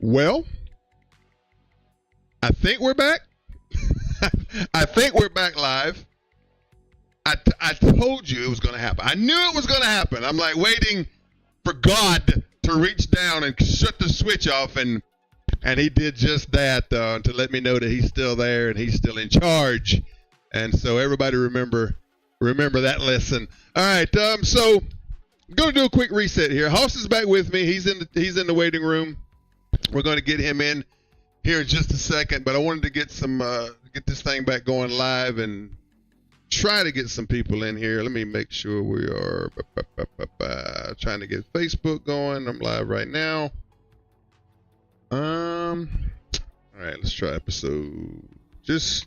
Well, I think we're back. I think we're back live. I told you it was going to happen. I knew it was going to happen. I'm like waiting for God to reach down and shut the switch off, and he did just that to let me know that he's still there and he's still in charge. And so everybody remember that lesson. All right, so I'm going to do a quick reset here. Hoss is back with me. He's in the waiting room. We're going to get him in here in just a second, but I wanted to get this thing back going live and try to get some people in here. Let me make sure we are trying to get Facebook going. I'm live right now. All right, let's try episode 10,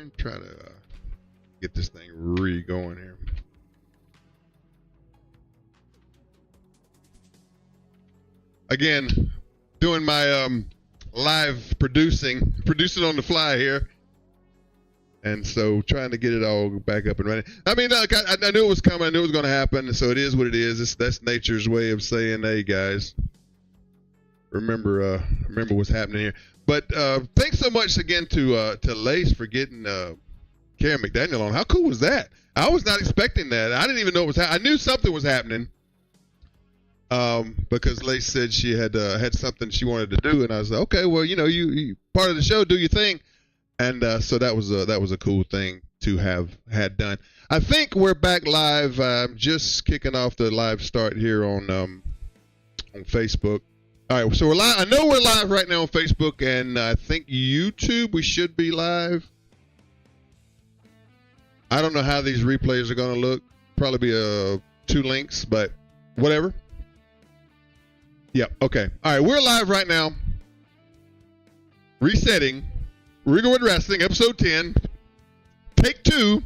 and try to get this thing going here. Again, doing my live producing on the fly here, and so trying to get it all back up and running. I mean, look, I knew it was coming. I knew it was going to happen. So it is what it is. That's nature's way of saying, "Hey guys, remember what's happening here." But thanks so much again to Lace for getting Karen McDaniel on. How cool was that? I was not expecting that. I didn't even know it was happening. I knew something was happening. Because Lace said she had something she wanted to do, and I was like, okay, well, you part of the show, do your thing, and so that was a cool thing to have had done. I think we're back live. I'm just kicking off the live start here on Facebook. All right, so we're live. I know we're live right now on Facebook, and I think YouTube we should be live. I don't know how these replays are going to look. Probably be 2 links, but whatever. Yep. Okay. All right. We're live right now. Resetting. Regalwood Rasslin, episode 10. Take 2.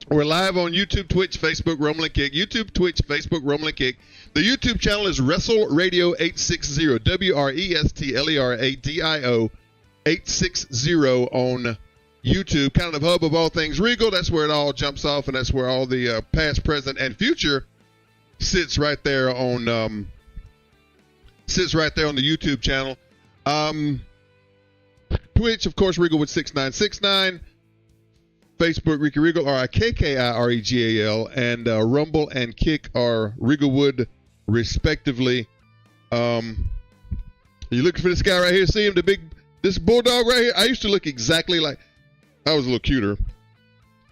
We're live on YouTube, Twitch, Facebook, Rumble and Kick. YouTube, Twitch, Facebook, Rumble and Kick. The YouTube channel is Wrestle Radio 860. WRESTLERADIO 860 on YouTube. Kind of the hub of all things Regal. That's where it all jumps off, and that's where all the past, present, and future sits right there on the YouTube channel. Twitch, of course, Regalwood 6969. Facebook, Ricky Regal, RIKKIREGAL, and Rumble and Kick are Regalwood, respectively. You looking for this guy right here? See him, this bulldog right here? I used to look exactly like, I was a little cuter,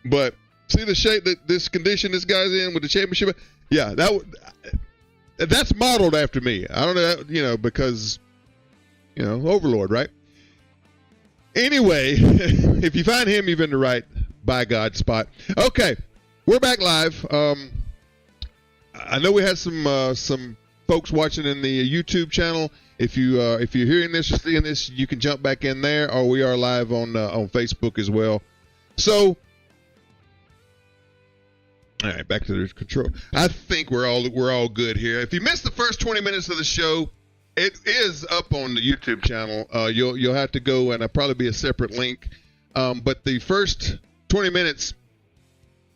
but see the shape that this condition this guy's in with the championship? Yeah, that's modeled after me. I don't know, because, Overlord, right? Anyway, if you find him, you've been the right, by God, spot. Okay, we're back live. I know we had some folks watching in the YouTube channel. If you're hearing this or seeing this, you can jump back in there, or we are live on Facebook as well. So. All right, back to the control. I think we're all good here. If you missed the first 20 minutes of the show, it is up on the YouTube channel. You'll have to go, and it'll probably be a separate link. But the first 20 minutes,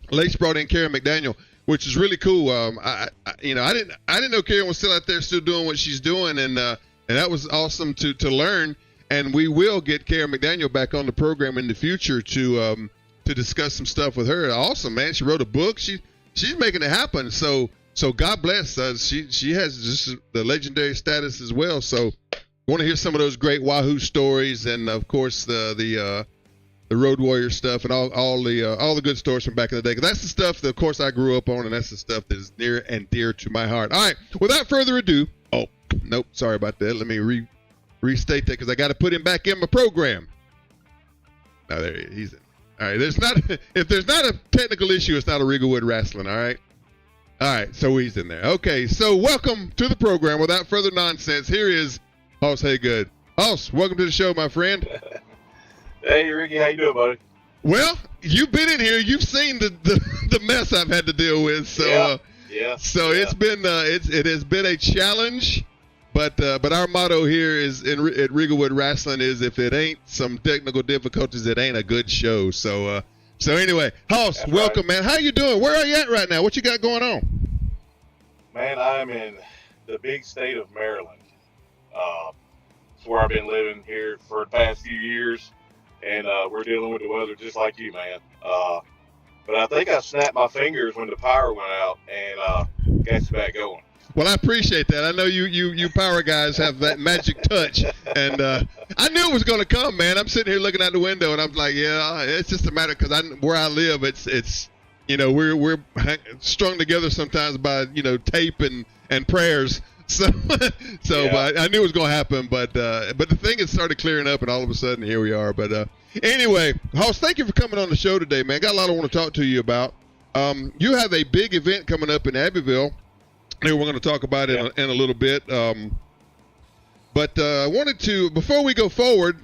Lace brought in Karen McDaniel, which is really cool. I didn't know Karen was still out there, still doing what she's doing, and that was awesome to learn. And we will get Karen McDaniel back on the program in the future to discuss some stuff with her. Awesome, man. She wrote a book. She's making it happen. So God bless. She has just the legendary status as well. So want to hear some of those great Wahoo stories, and of course the Road Warrior stuff, and all the good stories from back in the day. 'Cause that's the stuff that, of course, I grew up on, and that's the stuff that is near and dear to my heart. All right, without further ado. Oh, nope, sorry about that. Let me restate that because I got to put him back in my program. Now there he's in. All right, if there's not a technical issue, it's not a Regalwood Rasslin, all right? All right, so he's in there. Okay, so welcome to the program. Without further nonsense, here is Hoss Hagood. Hoss, welcome to the show, my friend. Hey, Ricky, how you doing, buddy? Well, you've been in here. You've seen the mess I've had to deal with. So, yeah. So it has been a challenge. But our motto here is at Regalwood Rasslin is if it ain't some technical difficulties, it ain't a good show. So anyway, Hoss, That's welcome, right. man. How you doing? Where are you at right now? What you got going on? Man, I'm in the big state of Maryland. It's where I've been living here for the past few years, and we're dealing with the weather just like you, man. But I think I snapped my fingers when the power went out and got you back going. Well, I appreciate that. I know you power guys have that magic touch, and I knew it was going to come, man. I'm sitting here looking out the window, and I'm like, yeah, it's just a matter because where I live, it's we're strung together sometimes by tape and prayers. So Yeah. I knew it was going to happen, but the thing had started clearing up, and all of a sudden here we are. But anyway, Hoss, thank you for coming on the show today, man. Got a lot I want to talk to you about. You have a big event coming up in Abbeville. We're going to talk about it in a little bit. But I wanted to, before we go forward,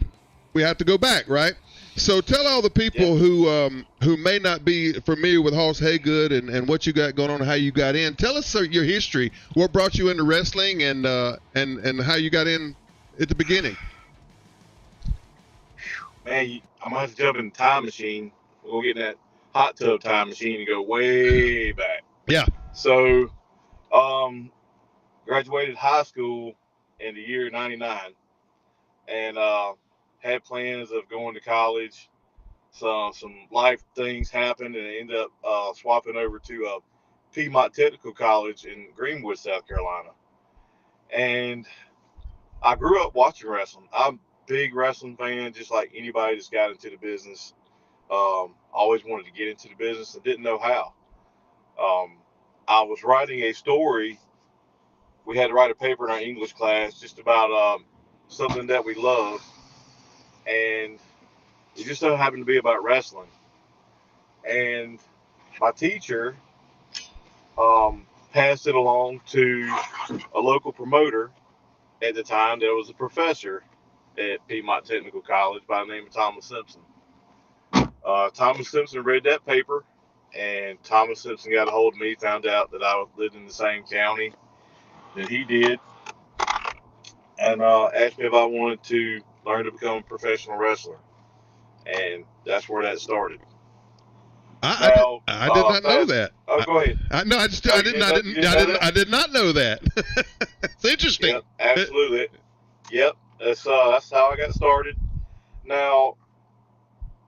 we have to go back, right? So tell all the people who may not be familiar with Hoss Hagood and what you got going on and how you got in. Tell us your history. What brought you into wrestling and how you got in at the beginning. Man, I might have to jump in the time machine. We'll get in that hot tub time machine and go way back. Yeah. So, graduated high school in the year '99, and had plans of going to college. So some life things happened, and I ended up swapping over to Piedmont Technical College in Greenwood, South Carolina. And I grew up watching wrestling. I'm a big wrestling fan, just like anybody that's got into the business. Always wanted to get into the business and didn't know how. I was writing a story. We had to write a paper in our English class just about something that we love, and it just so happened to be about wrestling. And my teacher passed it along to a local promoter at the time. There was a professor at Piedmont Technical College by the name of Thomas Simpson. Thomas Simpson read that paper, and Thomas Simpson got a hold of me, found out that I lived in the same county that he did, and asked me if I wanted to learn to become a professional wrestler. And that's where that started. Now, I did not know that. Oh, go ahead. I You didn't know that? I did not know that. It's interesting. Yep, absolutely. Yep, that's how I got started. Now,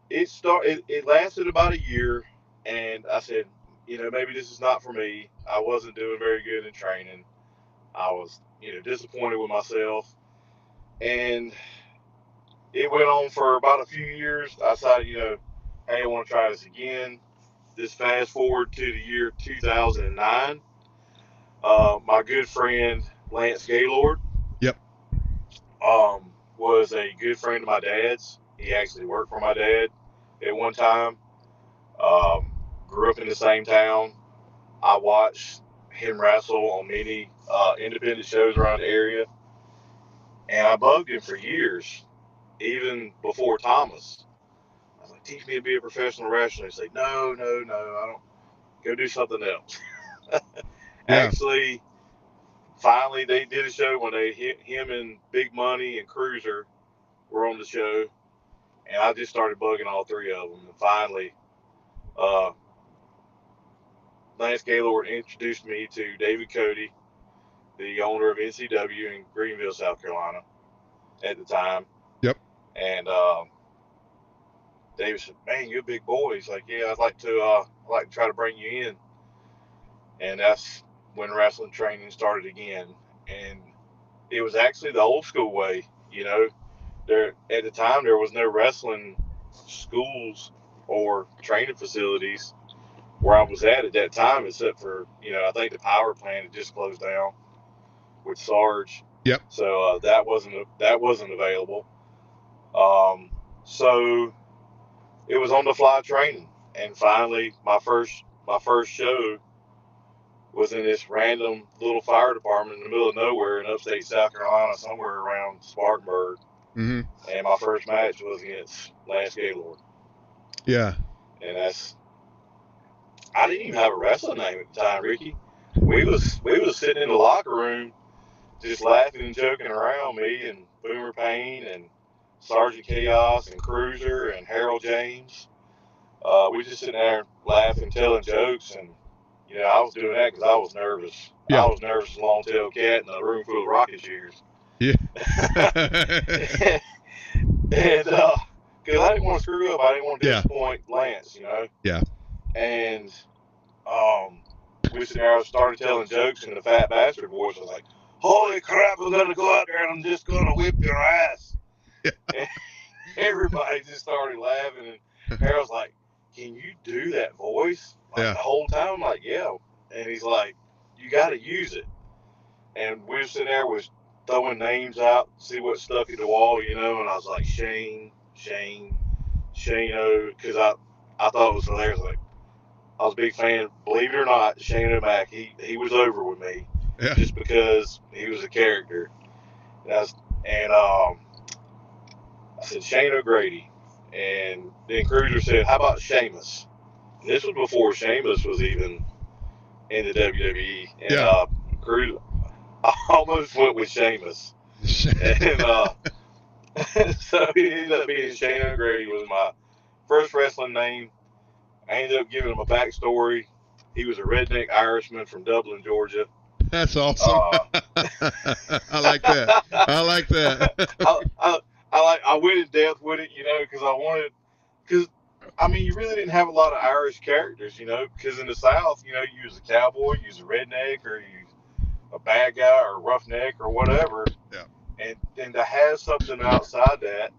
it lasted about a year, and I said, maybe this is not for me. I wasn't doing very good in training. I was, disappointed with myself, and it went on for about a few years. I decided, hey, I want to try this again. This fast forward to the year 2009. My good friend Lance Gaylord, Yep. was a good friend of my dad's. He actually worked for my dad at one time. Grew up in the same town. I watched him wrestle on many independent shows around the area, and I bugged him for years, even before Thomas. I was like, teach me to be a professional wrestler. He's like, no, I don't. Go do something else. Yeah. Actually, finally, they did a show when him and Big Money and Cruiser were on the show, and I just started bugging all three of them. And finally, Lance Gaylord introduced me to David Cody, the owner of NCW in Greenville, South Carolina, at the time. Yep. And David said, "Man, you're a big boy." He's like, "Yeah, I'd like to try to bring you in." And that's when wrestling training started again. And it was actually the old school way. There at the time there was no wrestling schools or training facilities where I was at that time, except for I think the power plant had just closed down with Sarge. Yep. So that wasn't available. So it was on the fly training, and finally my first show was in this random little fire department in the middle of nowhere in upstate South Carolina, somewhere around Spartanburg. Mm-hmm. And my first match was against Lance Gaylord. Yeah. And I didn't even have a wrestling name at the time, Ricky. We was sitting in the locker room just laughing and joking around, me and Boomer Payne and Sergeant Chaos and Cruiser and Harold James. We just sitting there laughing, telling jokes, and I was doing that because I was nervous. Yeah. I was nervous as a long-tailed cat in a room full of rocket shears. Yeah. And because I didn't want to screw up, I didn't want to disappoint Lance, Yeah. And we sitting there, I started telling jokes in the fat bastard voice. I was like, "Holy crap, I'm gonna go out there and I'm just gonna whip your ass." Yeah. And everybody just started laughing, and Harold's like, "Can you do that voice?" The whole time? I'm like, "Yeah." And he's like, "You got to use it." And we were sitting there with throwing names out, see what stuck at the wall, and I was like, Shane O, because I thought it was hilarious. Like, I was a big fan. Believe it or not, Shane O'Mac, he was over with me, just because he was a character. And I said Shane O'Grady, and then Cruiser said, "How about Sheamus?" And this was before Sheamus was even in the WWE. And Cruiser, I almost went with Sheamus, and so he ended up being Shane O'Grady. Was my first wrestling name. I ended up giving him a backstory. He was a redneck Irishman from Dublin, Georgia. That's awesome. I like that. I like that. I went in depth with it, because you really didn't have a lot of Irish characters, because in the South, you was a cowboy, you was a redneck, or you a bad guy or a roughneck or whatever. Yeah. And to have something outside that,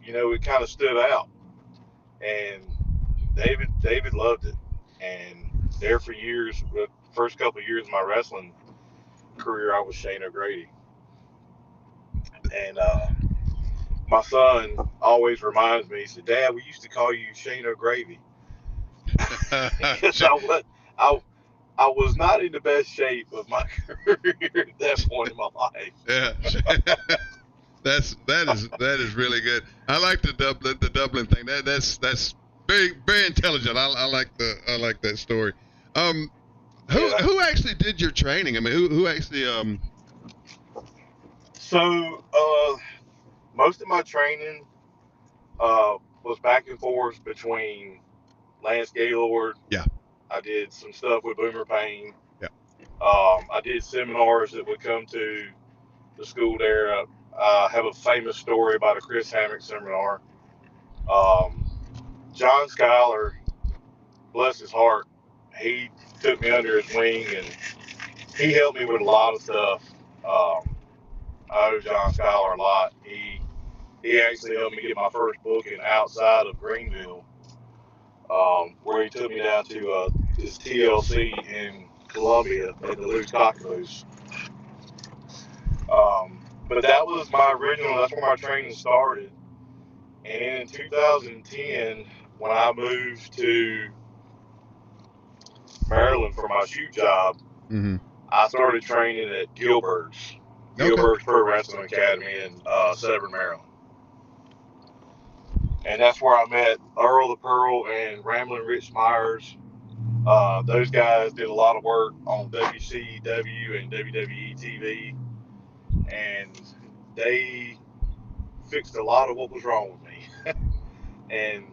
it kind of stood out. And David loved it. And there for years, the first couple of years of my wrestling career, I was Shane O'Grady. And my son always reminds me, he said, "Dad, we used to call you Shane O'Gravy." Because I was not in the best shape of my career at that point in my life. Yeah. that is really good. I like the Dublin thing. That's very, very intelligent. I like that story. Who actually did your training? I mean, who actually So most of my training was back and forth between Lance Gaylord. Yeah. I did some stuff with Boomer Payne. Yeah. I did seminars that would come to the school there. I have a famous story about a Chris Hammock seminar. John Schuyler, bless his heart, he took me under his wing and he helped me with a lot of stuff. I owe John Schuyler a lot. He actually helped me get my first booking outside of Greenville, where he took me down to his TLC in Columbia at the Lou's Cockatoos. But that was my original, that's where my training started. And in 2010, when I moved to Maryland for my shoot job, I started training at Gilbert's Pro Wrestling Academy in Severn, Maryland. And that's where I met Earl the Pearl and Ramblin' Rich Myers. Those guys did a lot of work on WCW and WWE TV, and they fixed a lot of what was wrong with me. And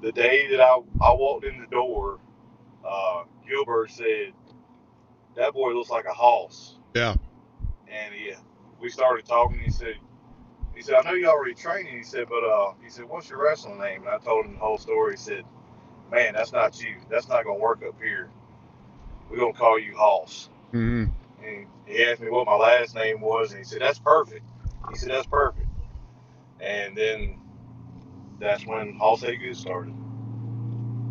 the day that I walked in the door, Gilbert said, "That boy looks like a Hoss." Yeah. And we started talking. He said, "I know you already training." He said, "But what's your wrestling name?" And I told him the whole story. He said, "Man, that's not you. That's not gonna work up here. We're gonna call you Hoss." And he asked me what my last name was, and he said, "That's perfect." He said, "That's perfect." And then that's when Hoss Hagood started.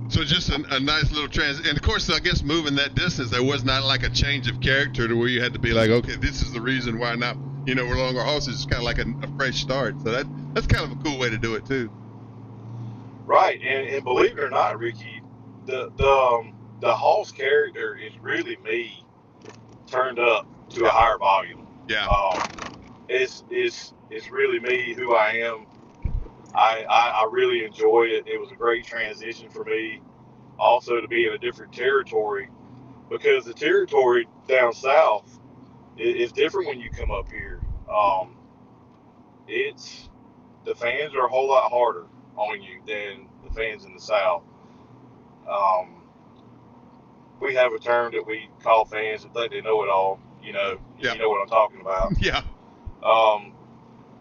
So just a nice little transition. And of course, I guess moving that distance, there was not like a change of character to where you had to be like, okay, this is the reason why now, we're no longer Hoss. It's kind of like a fresh start. So that's kind of a cool way to do it too. Right, and believe it or not, Ricky, the Hoss character is really me turned up to a higher volume. Yeah. It's really me, who I am. I really enjoy it. It was a great transition for me, also to be in a different territory, because the territory down south it's different when you come up here. It's the fans are a whole lot harder on you than the fans in the South. Um, we have a term that we call fans that think they know it all. Yeah. You know what I'm talking about. Yeah. Um,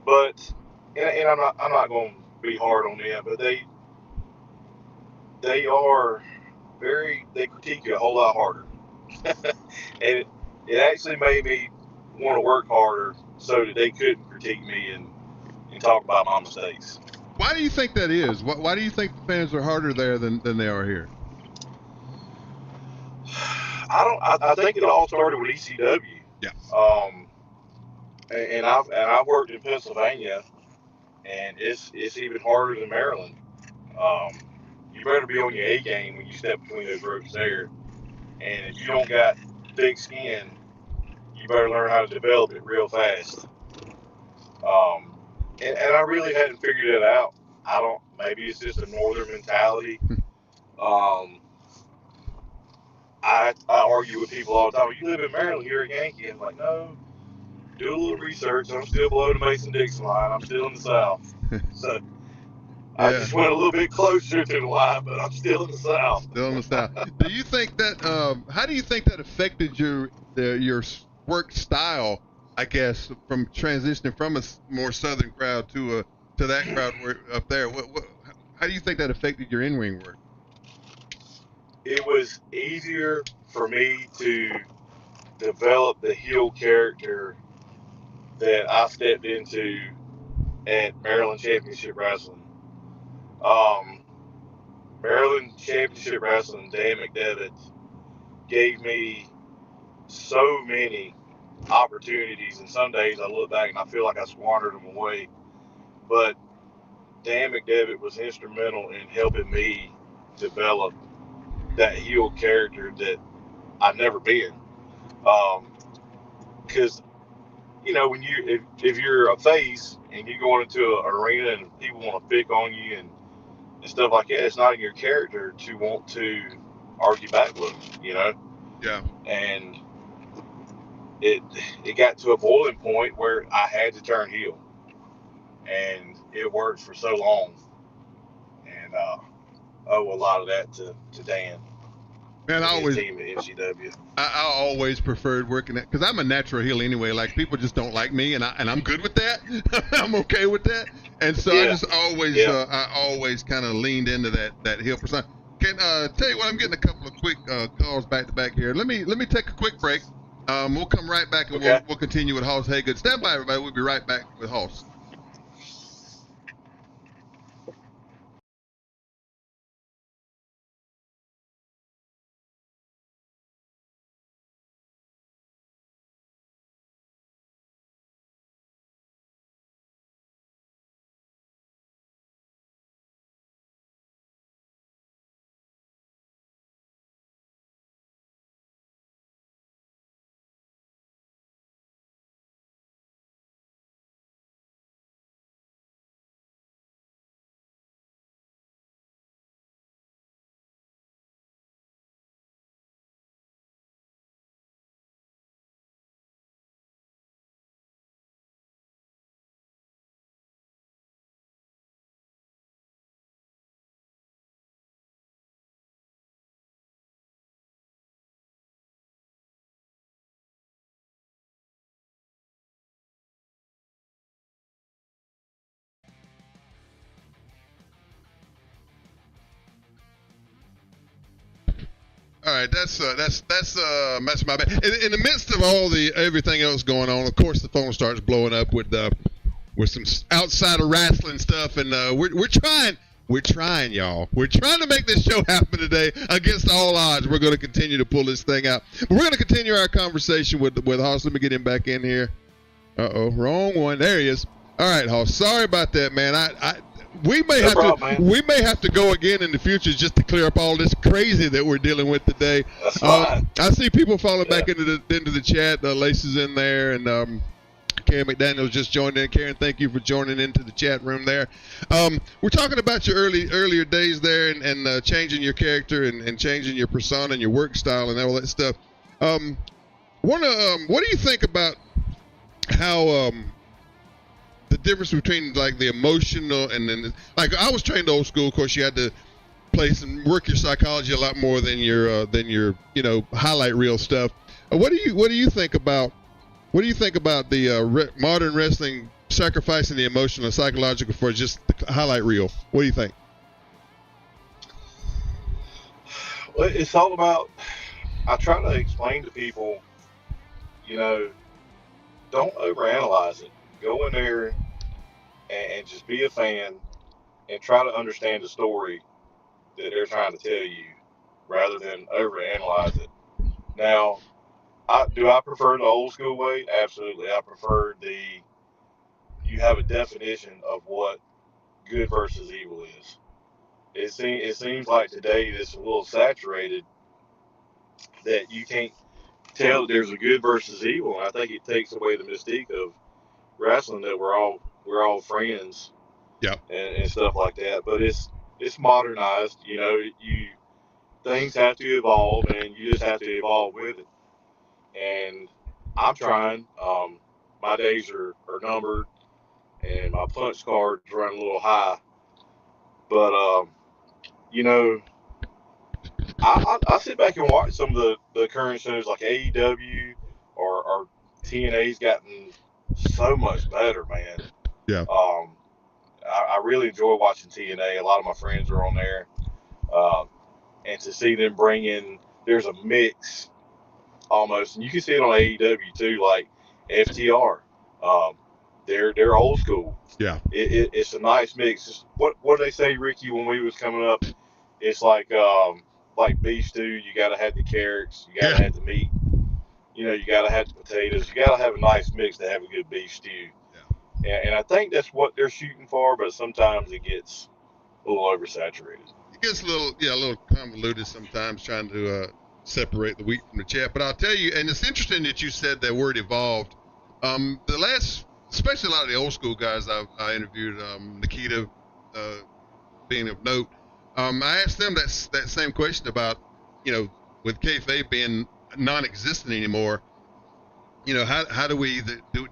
but and I'm not going to be hard on them, but they are they critique you a whole lot harder, and it actually made me want to work harder so that they couldn't critique me and talk about my mistakes. Why do you think that is? Why do you think the fans are harder there than they are here? I think it all started with ECW. Yeah. And I've worked in Pennsylvania, and it's even harder than Maryland. You better be on your A game when you step between those ropes there. And if you don't got thick skin, you better learn how to develop it real fast. And I really hadn't figured it out. Maybe it's just a northern mentality. I argue with people all the time. You live in Maryland, you're a Yankee. I'm like, no, do a little research. I'm still below the Mason-Dixon line. I'm still in the South. So I just went a little bit closer to the line, but I'm still in the South. Still in the South. Do you think that? How do you think that affected your work style? I guess from transitioning from a more Southern crowd to that crowd up there. How do you think that affected your in-ring work? It was easier for me to develop the heel character that I stepped into at Maryland Championship Wrestling. Maryland Championship Wrestling, Dan McDevitt gave me so many opportunities, and some days I look back and I feel like I squandered them away. But Dan McDevitt was instrumental in helping me develop that heel character that I've never been. Because when if you're a face and you go into an arena and people want to pick on you and stuff like that, it's not in your character to want to argue back with them, Yeah. And it got to a boiling point where I had to turn heel, and it worked for so long, and owe a lot of that to Dan. Man, his team at NCW. I always preferred working at, because I'm a natural heel anyway. Like, people just don't like me, and I'm good with that. I'm okay with that, and so I just always I always kind of leaned into that heel persona. Can tell you what, I'm getting a couple of quick calls back to back here. Let me take a quick break. We'll come right back and we'll continue with Hoss Hagood. Stand by, everybody. We'll be right back with Hoss. All right, that's messing my bad. In the midst of all everything else going on, of course, the phone starts blowing up with some outsider wrestling stuff, and we're trying, y'all. We're trying to make this show happen today against all odds. We're going to continue to pull this thing out. But we're going to continue our conversation with Hoss. Let me get him back in here. Wrong one. There he is. All right, Hoss. Sorry about that, man. We may have to go again in the future just to clear up all this crazy that we're dealing with today. That's fine. I see people falling back into the chat. Lace's in there, and Karen McDaniel's just joined in. Karen, thank you for joining into the chat room there. We're talking about your earlier days there and changing your character and changing your persona and your work style and all that stuff. What do you think about how the difference between like the emotional and then like I was trained old school. Of course, you had to place and work your psychology a lot more than your highlight reel stuff. What do you think about the modern wrestling sacrificing the emotional and psychological for just the highlight reel? What do you think? Well, it's all about. I try to explain to people, don't overanalyze it. Go in there and just be a fan and try to understand the story that they're trying to tell you rather than overanalyze it. Now, do I prefer the old school way? Absolutely. I prefer you have a definition of what good versus evil is. It seems like today it's a little saturated that you can't tell that there's a good versus evil. And I think it takes away the mystique of wrestling that we're all friends, Yeah. and stuff like that. But it's modernized. Things have to evolve, and you just have to evolve with it. And I'm trying. My days are numbered, and my punch cards run a little high. But you know, I sit back and watch some of the current shows like AEW or TNA's gotten so much better, man. Yeah. I really enjoy watching TNA. A lot of my friends are on there, and to see them bring in, there's a mix almost, and you can see it on AEW too, like FTR. Um, they're old school. Yeah. It's a nice mix. What did they say, Ricky, when we was coming up? It's like beef stew. You gotta have the carrots. You gotta have the meat. You gotta have the potatoes. You gotta have a nice mix to have a good beef stew. Yeah. And I think that's what they're shooting for, but sometimes it gets a little oversaturated. It gets a little convoluted sometimes trying to separate the wheat from the chaff. But I'll tell you, and it's interesting that you said that word evolved. Especially a lot of the old school guys I interviewed, Nikita being of note. I asked them that same question about, with kayfabe being non-existent anymore. How do we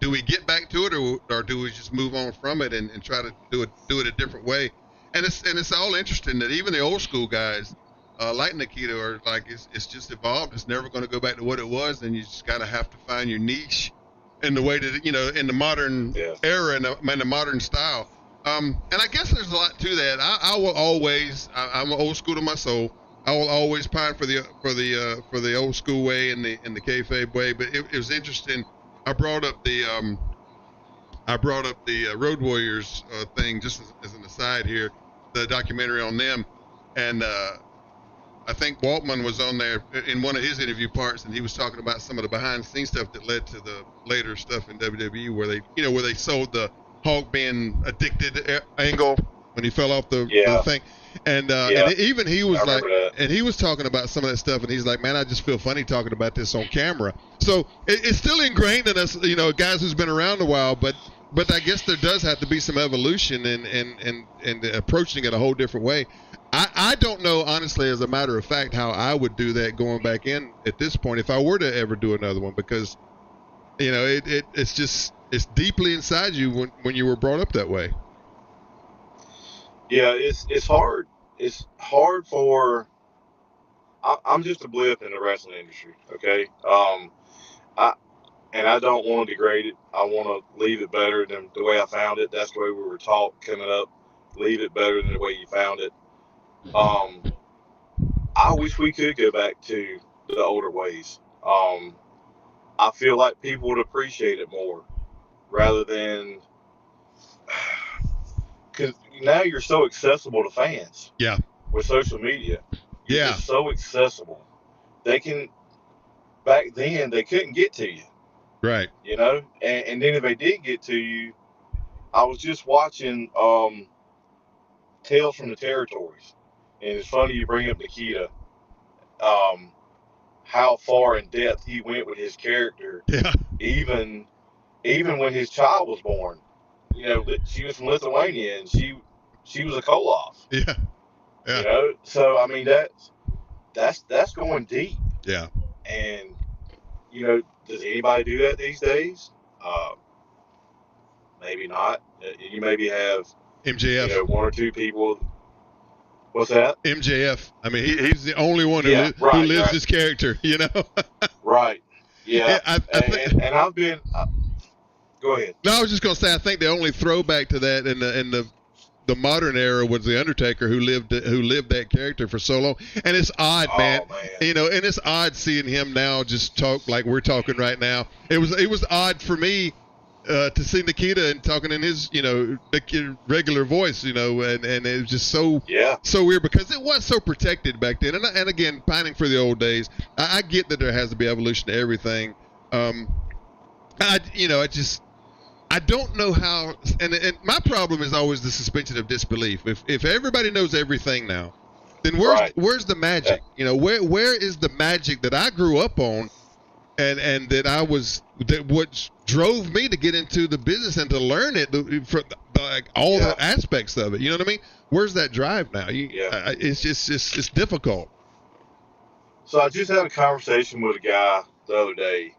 do we get back to it, or do we just move on from it and try to do it a different way? And it's all interesting that even the old school guys like Nikita are like it's just evolved. It's never going to go back to what it was, and you just gotta have to find your niche in the way that in the modern era and the modern style. And I guess there's a lot to that. I will always I'm old school to my soul. I will always pine for the old school way and the kayfabe way. But it was interesting. I brought up the Road Warriors thing just as an aside here, the documentary on them, and I think Waltman was on there in one of his interview parts, and he was talking about some of the behind the scenes stuff that led to the later stuff in WWE where they sold the Hulk being addicted angle when he fell off the thing. And even he was like, and he was talking about some of that stuff, and he's like, man, I just feel funny talking about this on camera. So it's still ingrained in us, guys who's been around a while, but I guess there does have to be some evolution and approaching it a whole different way. I don't know, honestly, as a matter of fact, how I would do that going back in at this point if I were to ever do another one, because, it's deeply inside you when you were brought up that way. Yeah, it's hard. It's hard for. I'm just a blip in the wrestling industry. Okay. I don't want to degrade it. I want to leave it better than the way I found it. That's the way we were taught coming up. Leave it better than the way you found it. I wish we could go back to the older ways. I feel like people would appreciate it more rather than, because now you're so accessible to fans. Yeah. With social media, you're yeah, just so accessible. They can. Back then, they couldn't get to you. right. And then if they did get to you, I was just watching Tales from the Territories, and it's funny you bring up Nikita. How far in depth he went with his character, Yeah. even when his child was born. She was from Lithuania, and she was a Koloff. Yeah. Yeah. So I mean that's going deep. Yeah. And does anybody do that these days? Maybe not. You maybe have MJF. one or two people. What's that? MJF. I mean, he's the only one who right, lives his character. Right. Yeah. I think, and I've been. Go ahead. No, I was just gonna say I think the only throwback to that in the modern era was the Undertaker, who lived that character for so long. And it's odd, man. And it's odd seeing him now just talk like we're talking right now. It was odd for me to see Nikita and talking in his regular voice, and it was just so weird because it was so protected back then. And again, pining for the old days. I get that there has to be evolution to everything. I don't know how, and my problem is always the suspension of disbelief. If everybody knows everything now, then where's the magic? Where is the magic that I grew up on, and that what drove me to get into the business and to learn it for all the aspects of it. You know what I mean? Where's that drive now? It's just it's difficult. So I just had a conversation with a guy the other day,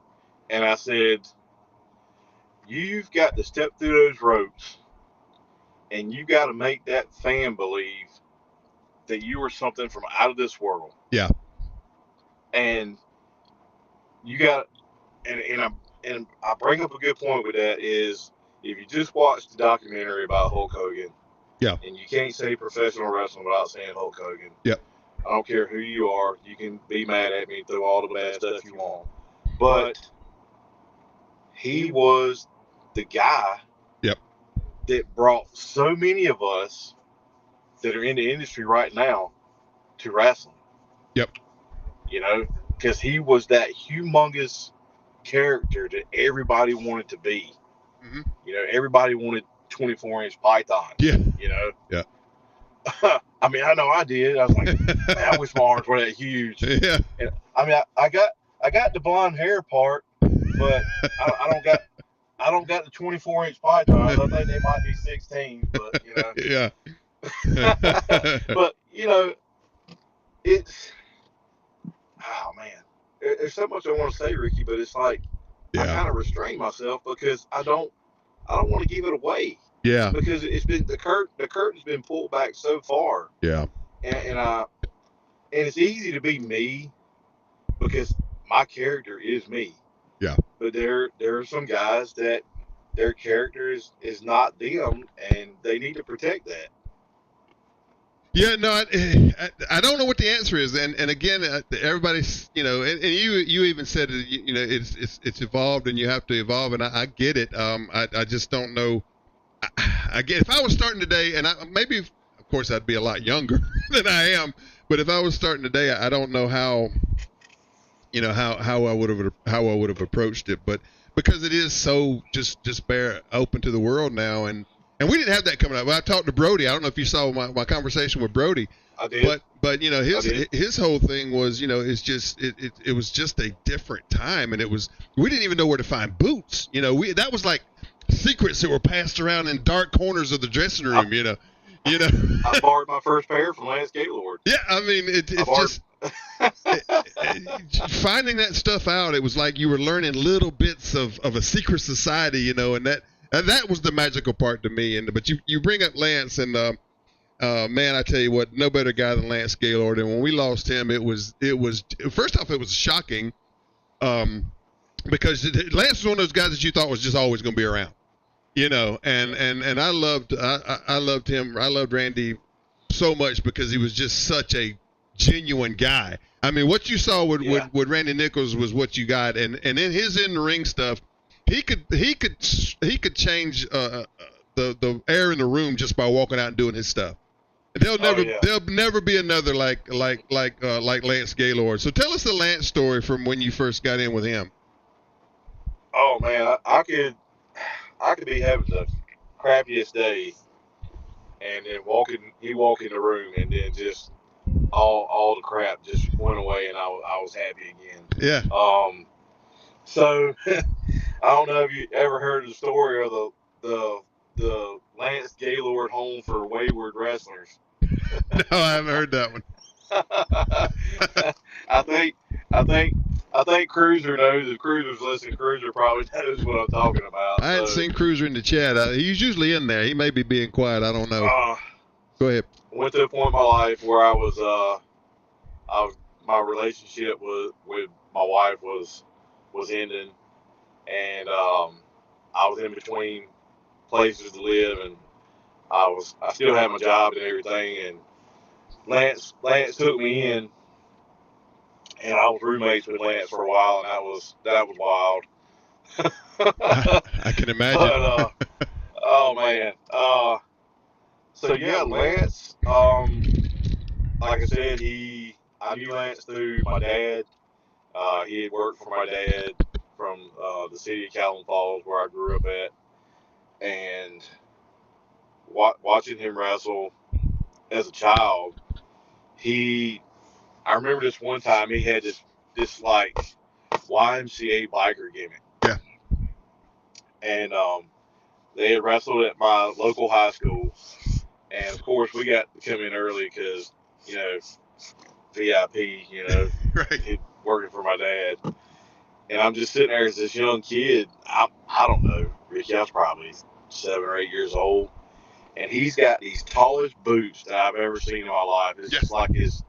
and I said, you've got to step through those ropes, and you got to make that fan believe that you are something from out of this world. Yeah. And you got, and I bring up a good point with that is if you just watch the documentary about Hulk Hogan, and you can't say professional wrestling without saying Hulk Hogan. Yep. I don't care who you are. You can be mad at me, throw all the bad stuff you want, but he was the guy that brought so many of us that are in the industry right now to wrestling. Yep. Because he was that humongous character that everybody wanted to be. Mm-hmm. Everybody wanted 24-inch Python. Yeah. Yeah. I mean, I know I did. I was like, man, I wish my arms were that huge. Yeah. And, I mean, I got the blonde hair part, but I don't got the 24-inch pythons. I think they might be 16, but Yeah. But it's man. There's so much I want to say, Ricky, but it's like I kind of restrain myself because I don't want to give it away. Yeah. Because it's been the curtain's been pulled back so far. Yeah. And it's easy to be me because my character is me. Yeah. But there are some guys that their character is not them, and they need to protect that. Yeah, no, I don't know what the answer is, and again, everybody's, and you even said it's evolved, and you have to evolve, and I get it. I just don't know. I get if I was starting today, and maybe of course I'd be a lot younger than I am, but if I was starting today, I don't know how I would have approached it, but because it is so just bare open to the world now, and we didn't have that coming up. Well, I talked to Brody. I don't know if you saw my conversation with Brody. I did. But his whole thing was, it's just it was just a different time, and we didn't even know where to find boots. That was like secrets that were passed around in dark corners of the dressing room. I borrowed my first pair from Lance Gaylord. Yeah, I mean it's just finding that stuff out. It was like you were learning little bits of a secret society, and that was the magical part to me. But you bring up Lance, and man, I tell you what, no better guy than Lance Gaylord. And when we lost him, it was first off, it was shocking, because Lance was one of those guys that you thought was just always going to be around, and I loved him. I loved Randy so much because he was just such a genuine guy. I mean, what you saw with Randy Nichols was what you got, and in his in the ring stuff, he could change the air in the room just by walking out and doing his stuff. There'll never be another like Lance Gaylord. So tell us the Lance story from when you first got in with him. Oh man, I could be having the crappiest day, and then he walk in the room, and then just all the crap just went away, and I was happy again. Yeah. So I don't know if you ever heard the story of the Lance Gaylord Home for Wayward Wrestlers. No, I haven't heard that one. I think I think Cruiser knows. If Cruiser's listening, Cruiser probably knows what I'm talking about. I hadn't seen Cruiser in the chat. He's usually in there. He may be being quiet. I don't know. Go ahead. Went to a point in my life where my relationship with my wife was ending, and I was in between places to live, and I still had my job and everything, and Lance took me in, and I was roommates with Lance for a while, and that was wild. I can imagine. But, oh man. So yeah, Lance. Like I said, I knew Lance through my dad. He had worked for my dad from the city of Calhoun Falls, where I grew up at, and watching him wrestle as a child, I remember this one time he had this like YMCA biker gimmick. Yeah. And they had wrestled at my local high school, and of course we got to come in early because VIP, right. Working for my dad. And I'm just sitting there as this young kid. I don't know, Ricky. I was probably 7 or 8 years old, and he's got these tallest boots that I've ever seen in my life. It's just like his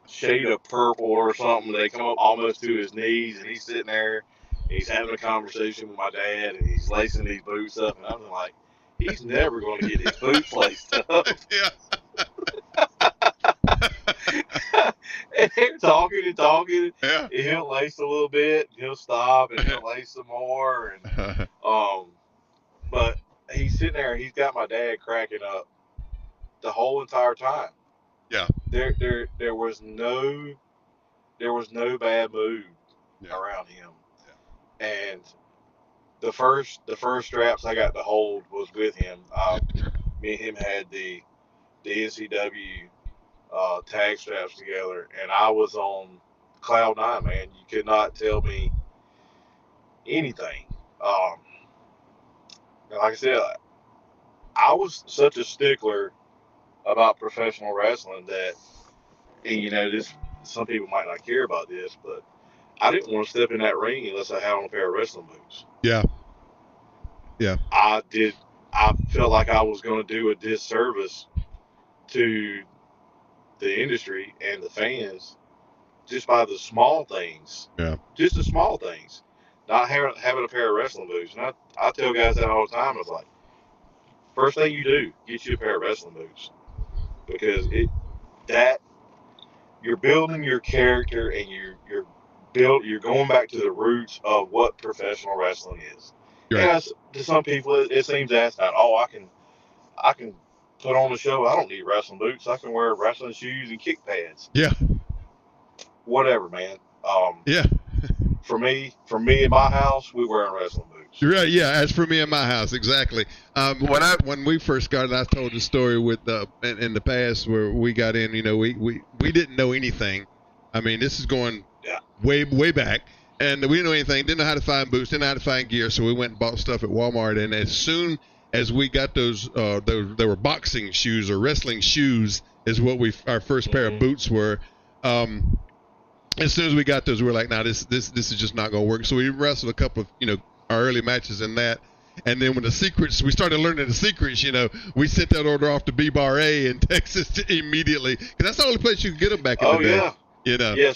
shade of purple or something. They come up almost to his knees, and he's sitting there. He's having a conversation with my dad, and he's lacing these boots up, and I'm like, he's never going to get his boots laced up. Yeah. And they're talking and talking. Yeah. And he'll lace a little bit, he'll stop, and he'll lace some more. And but he's sitting there, and he's got my dad cracking up the whole entire time. Yeah. There was no bad mood around him. Yeah. And the first straps I got to hold was with him. Me and him had the NCW tag straps together, and I was on cloud 9, man. You could not tell me anything. Like I said, I was such a stickler about professional wrestling that, and this, some people might not care about this, but I didn't want to step in that ring unless I had on a pair of wrestling boots. Yeah. Yeah. I felt like I was going to do a disservice to the industry and the fans just by the small things. Yeah. Just the small things. Not having a pair of wrestling boots. And I tell guys that all the time. It's like, first thing you do, get you a pair of wrestling boots. Because you're building your character, and you're going back to the roots of what professional wrestling is. Right. And to some people it seems that's not, I can put on a show. I don't need wrestling boots. I can wear wrestling shoes and kick pads. Yeah. Whatever, man. Yeah. For me in my house, we wearing wrestling boots. Right. Yeah. As for me in my house, exactly. When we first started, I told the story with in the past where we got in. We didn't know anything. I mean, this is going way back. And we didn't know anything, didn't know how to find boots, didn't know how to find gear, so we went and bought stuff at Walmart. And as soon as we got those they were boxing shoes or wrestling shoes is what our first pair of boots were. As soon as we got those, we were like, nah, this is just not going to work. So we wrestled a couple of, our early matches in that. And then when we started learning the secrets, we sent that order off to B-Bar A in Texas immediately. Because that's the only place you could get them back in the day. Yeah. Yeah,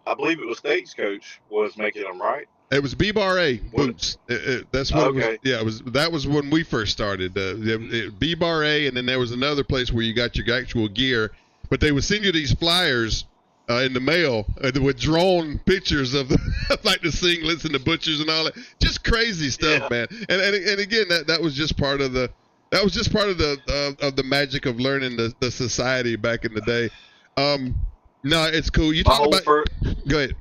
I believe it was Stagecoach was making them, right? It was B-Bar A boots. That's what it was. Yeah, that was when we first started. B-Bar A, and then there was another place where you got your actual gear. But they would send you these flyers in the mail with drawn pictures of like the singlets and the butchers and all that. Just crazy stuff, man. And again, that was just part of the magic of learning the society back in the day. No, it's cool. You talk about. Go ahead.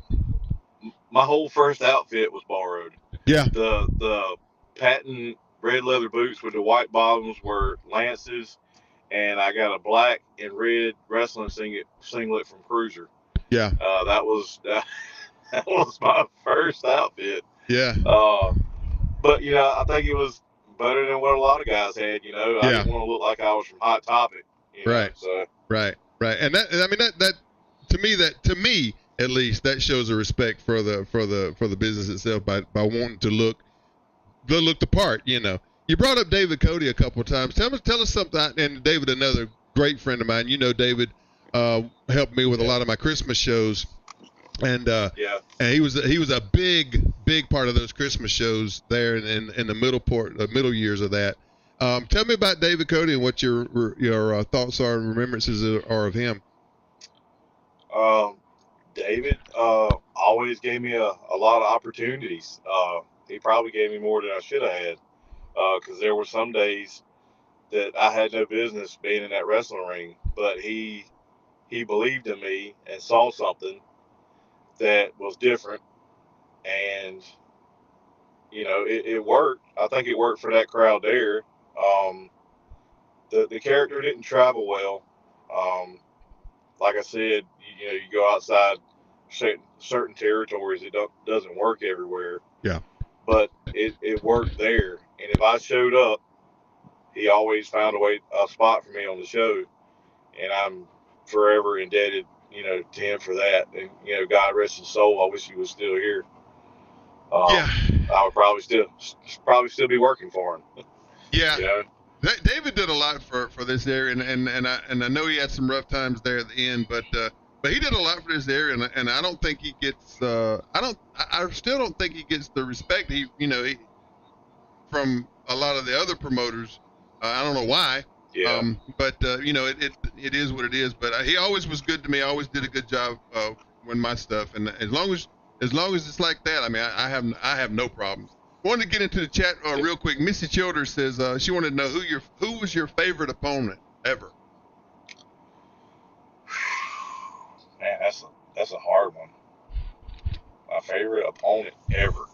My whole first outfit was borrowed. Yeah. The patent red leather boots with the white bottoms were Lance's, and I got a black and red wrestling singlet from Cruiser. Yeah. That was my first outfit. Yeah. But I think it was better than what a lot of guys had. I didn't want to look like I was from Hot Topic. Right. So. Right. And that to me at least that shows a respect for the business itself by wanting to look the part. You brought up David Cody a couple of times. Tell us something. And David, another great friend of mine. David helped me with a lot of my Christmas shows, and and he was a big part of those Christmas shows there in the middle years of that. Tell me about David Cody and what your thoughts are and remembrances are of him. David always gave me a lot of opportunities. He probably gave me more than I should have had, because there were some days that I had no business being in that wrestling ring, but he believed in me and saw something that was different, and it worked. I think it worked for that crowd there. The character didn't travel well. Like I said, you go outside certain territories. It doesn't work everywhere. Yeah. But it worked there. And if I showed up, he always found a spot for me on the show. And I'm forever indebted, to him for that. And, God rest his soul. I wish he was still here. I would probably still be working for him. Yeah. David did a lot for this area, and I know he had some rough times there at the end, but he did a lot for this area, and I don't think he gets I still don't think he gets the respect he from a lot of the other promoters. I don't know why. Yeah. But it is what it is. But he always was good to me. I always did a good job when my stuff, and as long as it's like that, I mean, I have no problems. Wanted to get into the chat real quick. Missy Childers says she wanted to know who was your favorite opponent ever. Man, that's a hard one. My favorite opponent ever.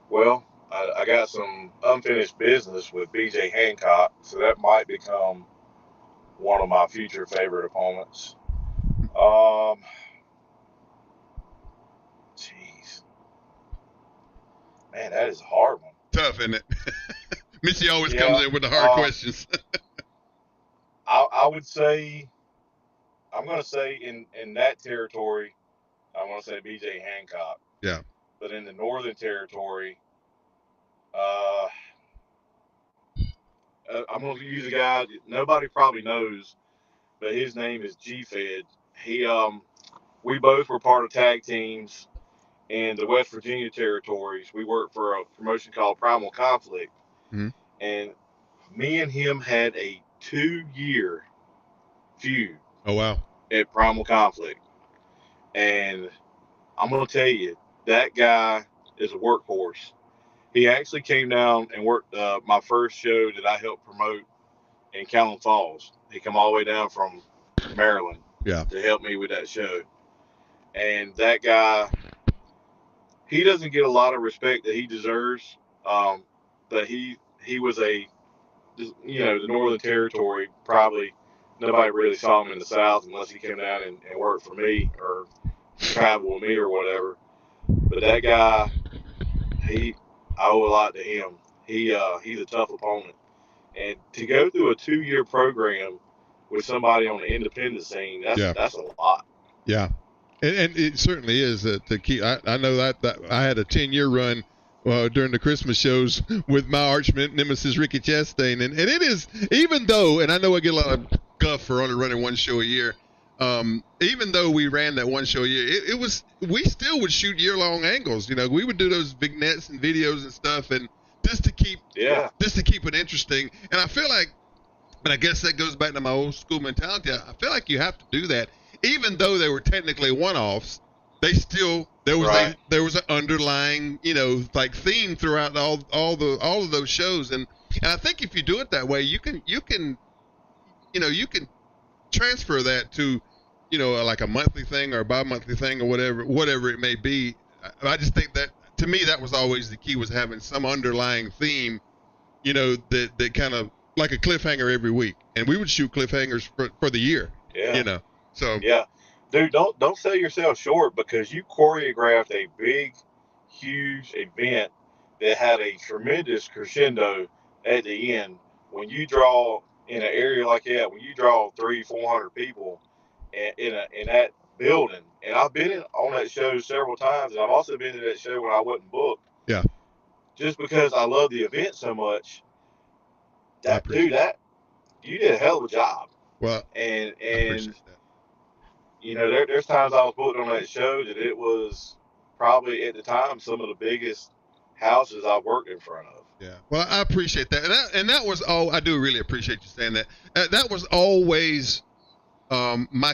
Well, I got some unfinished business with BJ Hancock, so that might become one of my future favorite opponents. Jeez. Man, that is a hard one. Tough, isn't it? Missy always comes in with the hard questions. I would say, I'm going to say in that territory, I'm going to say BJ Hancock. Yeah. But in the Northern Territory, I'm going to use a guy that nobody probably knows, but his name is G-Fed. We both were part of tag teams in the West Virginia territories. We worked for a promotion called Primal Conflict. Mm-hmm. And me and him had a 2-year feud. Oh, wow. At Primal Conflict. And I'm going to tell you, that guy is a workhorse. He actually came down and worked my first show that I helped promote in Callan Falls. He come all the way down from Maryland to help me with that show. And that guy, he doesn't get a lot of respect that he deserves. But he was the Northern Territory, probably nobody really saw him in the South unless he came down and worked for me or traveled with me or whatever. But that guy, I owe a lot to him. He's a tough opponent. And to go through a 2-year program with somebody on the independent scene, that's a lot. Yeah. And it certainly is to keep. I know that I had a 10-year run during the Christmas shows with my arch nemesis Ricky Chastain, and it is, even though, and I know I get a lot of guff for only running one show a year, even though we ran that one show a year, we still would shoot year-long angles. We would do those vignettes and videos and stuff, and just to keep it interesting. And I feel like, and I guess that goes back to my old school mentality, I feel like you have to do that. Even though they were technically one-offs, there was an underlying, like theme throughout all of those shows, and I think if you do it that way, you can transfer that to, like a monthly thing or a bi-monthly thing or whatever it may be. I just think that, to me, that was always the key, was having some underlying theme, that kind of like a cliffhanger every week, and we would shoot cliffhangers for the year. So yeah, dude, don't sell yourself short, because you choreographed a big, huge event that had a tremendous crescendo at the end. When you draw in an area like that, when you draw 300-400 people in building. And I've been on that show several times, and I've also been to that show when I wasn't booked. Yeah. Just because I love the event so much. I appreciate That you did a hell of a job. Well, And I appreciate that. you know, there's times I was booked on that show that it was probably at the time some of the biggest houses I worked in front of. Yeah. Well, I appreciate that, and that was all. I do really appreciate you saying that. That was always my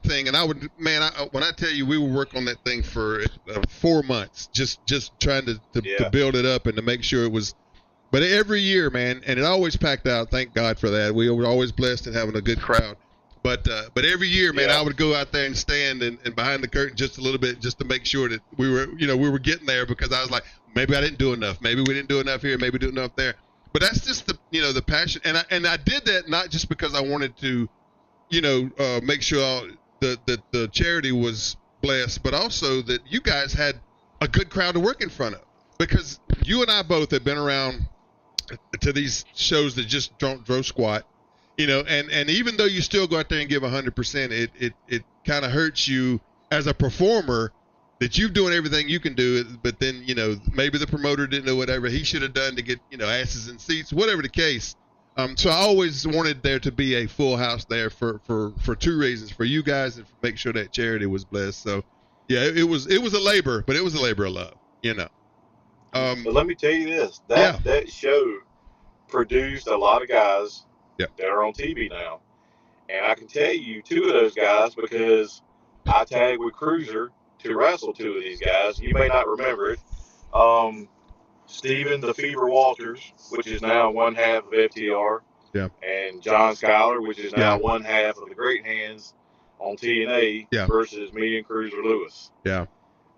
thing, and I would, man, when I tell you we would work on that thing for 4 months, just trying to build it up and to make sure it was. But every year, man, and it always packed out. Thank God for that. We were always blessed in having a good crowd. But every year, man, I would go out there and stand and behind the curtain just a little bit, just to make sure that we were getting there, because I was like, maybe I didn't do enough, maybe we didn't do enough here, maybe do enough there. But that's just the passion, and I did that not just because I wanted to, make sure that the charity was blessed, but also that you guys had a good crowd to work in front of, because you and I both have been around to these shows that just don't drove squat. And even though you still go out there and give 100%, it kind of hurts you as a performer that you're doing everything you can do, but then, maybe the promoter didn't know whatever he should have done to get, asses in seats, whatever the case. So I always wanted there to be a full house there for two reasons: for you guys and for make sure that charity was blessed. So yeah, it was a labor, but it was a labor of love, But let me tell you this, that show produced a lot of guys that are on TV now. And I can tell you 2 of those guys because I tagged with Cruiser to wrestle 2 of these guys. You may not remember it. Steven the Fever Walters, which is now one half of FTR. Yeah. And John Schuyler, which is now one half of the Great Hands on TNA versus me and Cruiser Lewis. Yeah.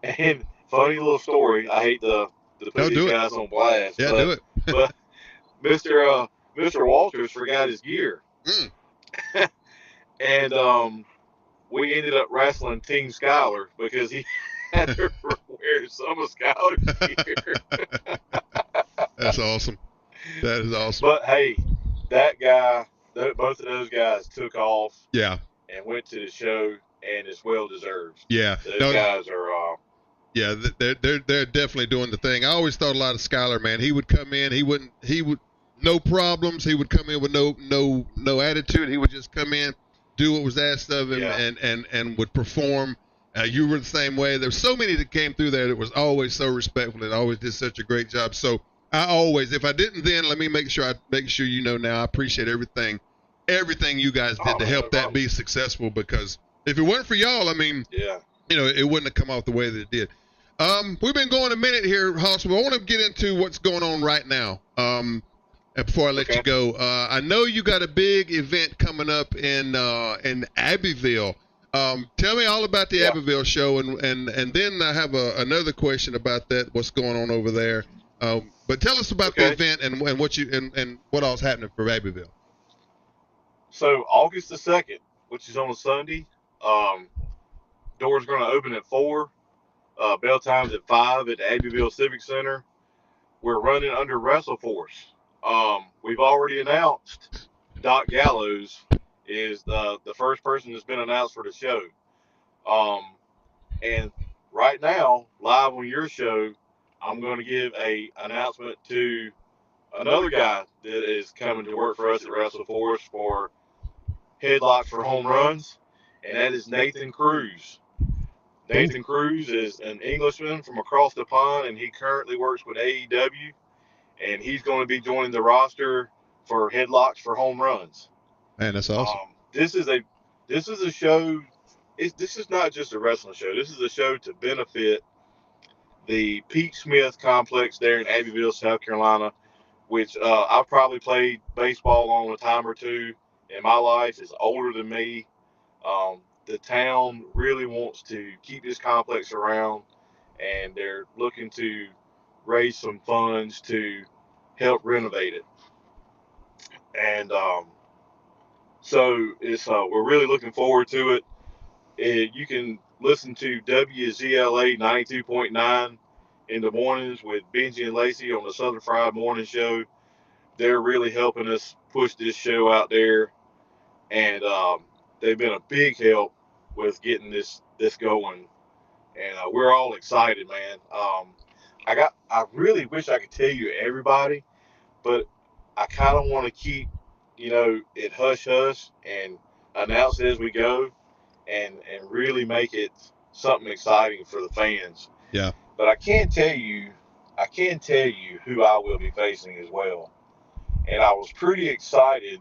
And funny little story. I hate to put these guys on blast. Yeah, do it. But Mr. Walters forgot his gear. And we ended up wrestling Team Schuyler because he had to wear some of Schuyler's gear. That's awesome. That is awesome. But hey, that guy, both of those guys took off. Yeah. And went to the show, and it's well deserved. Yeah. Those guys are. Yeah, they're definitely doing the thing. I always thought a lot of Schuyler, man. He would come in, he would no problems. He would come in with no attitude. He would just come in, do what was asked of him, and would perform. You were the same way. There were so many that came through there that was always so respectful and always did such a great job. So I always, if I didn't then, let me make sure now. I appreciate everything you guys did to help that be successful, because if it weren't for y'all, I mean, it wouldn't have come out the way that it did. We've been going a minute here, Hoss, but I want to get into what's going on right now. Before I let you go, I know you got a big event coming up in Abbeville. Tell me all about the Abbeville show, and then I have another question about that. What's going on over there? But tell us about the event and what all's happening for Abbeville. So August the 2nd, which is on a Sunday, doors going to open at 4. Bell time's at 5 at the Abbeville Civic Center. We're running under WrestleForce. We've already announced Doc Gallows is the first person that's been announced for the show. And right now, live on your show, I'm going to give a announcement to another guy that is coming to work for us at WrestleForce for headlocks for home runs, and that is Nathan Cruz. Nathan Cruz is an Englishman from across the pond, and he currently works with AEW, and he's going to be joining the roster for headlocks for home runs. Man, that's awesome. This is a show. This is not just a wrestling show. This is a show to benefit the Pete Smith complex there in Abbeville, South Carolina, which I've probably played baseball on a time or two in my life. It's older than me. The town really wants to keep this complex around, and they're looking to raise some funds to help renovate it. And so it's we're really looking forward to it. You can listen to WZLA 92.9 in the mornings with Benji and Lacey on the Southern Fried Morning Show. They're really helping us push this show out there, and they've been a big help with getting this going, and we're all excited, man. I really wish I could tell you everybody, but I kind of want to keep, it hush hush and announce it as we go, and really make it something exciting for the fans. Yeah. But I can tell you who I will be facing as well, and I was pretty excited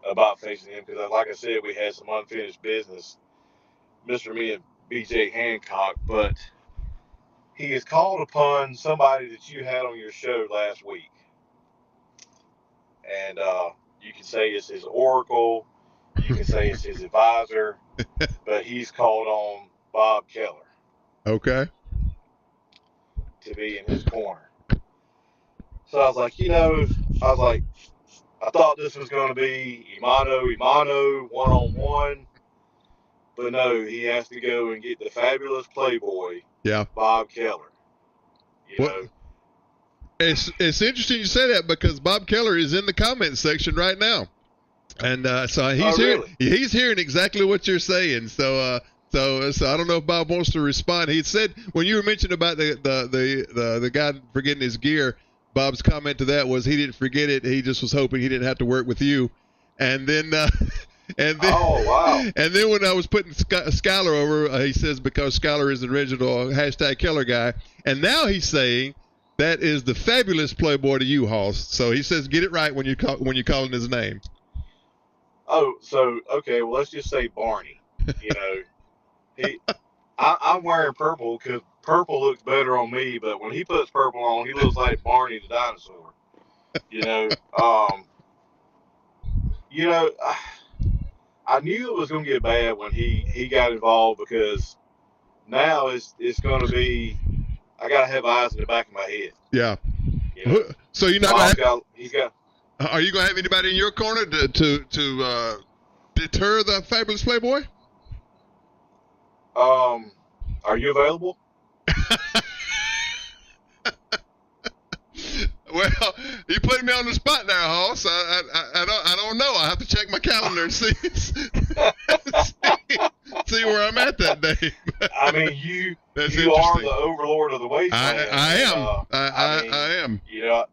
about facing him because, like I said, we had some unfinished business, Mr. Me and BJ Hancock, but he has called upon somebody that you had on your show last week, and you can say it's his oracle, you can say it's his advisor, but he's called on Bob Keller Okay. to be in his corner. So I was like, I thought this was going to be Imano, one-on-one, but no, he has to go and get the fabulous Playboy, Yeah. Bob Keller. You Well, know, it's interesting you say that because Bob Keller is in the comment section right now, and so he's really? he's hearing exactly what you're saying. So I don't know if Bob wants to respond. He said when you were mentioning about the guy forgetting his gear, Bob's comment to that was he didn't forget it. He just was hoping he didn't have to work with you. And then Oh, wow. and then when I was putting Skylar over, he says because Skylar is the original #Keller guy, and now he's saying that is the fabulous Playboy to you, Hoss. So he says get it right when you calling his name. Oh, so okay. Well, let's just say Barney. You know, I'm wearing purple because purple looks better on me. But when he puts purple on, he looks like Barney the dinosaur. You know, you know, I knew it was going to get bad when he got involved because now it's going to be I got to have eyes in the back of my head. Yeah. You know, so you're not going to he's got. Are you going to have anybody in your corner to deter the fabulous Playboy? Are you available? Well, you put me on the spot there, Hoss. I don't know. I have to check my calendar and see where I'm at that day. I mean, you are the overlord of the wasteland. I am. I am. You know,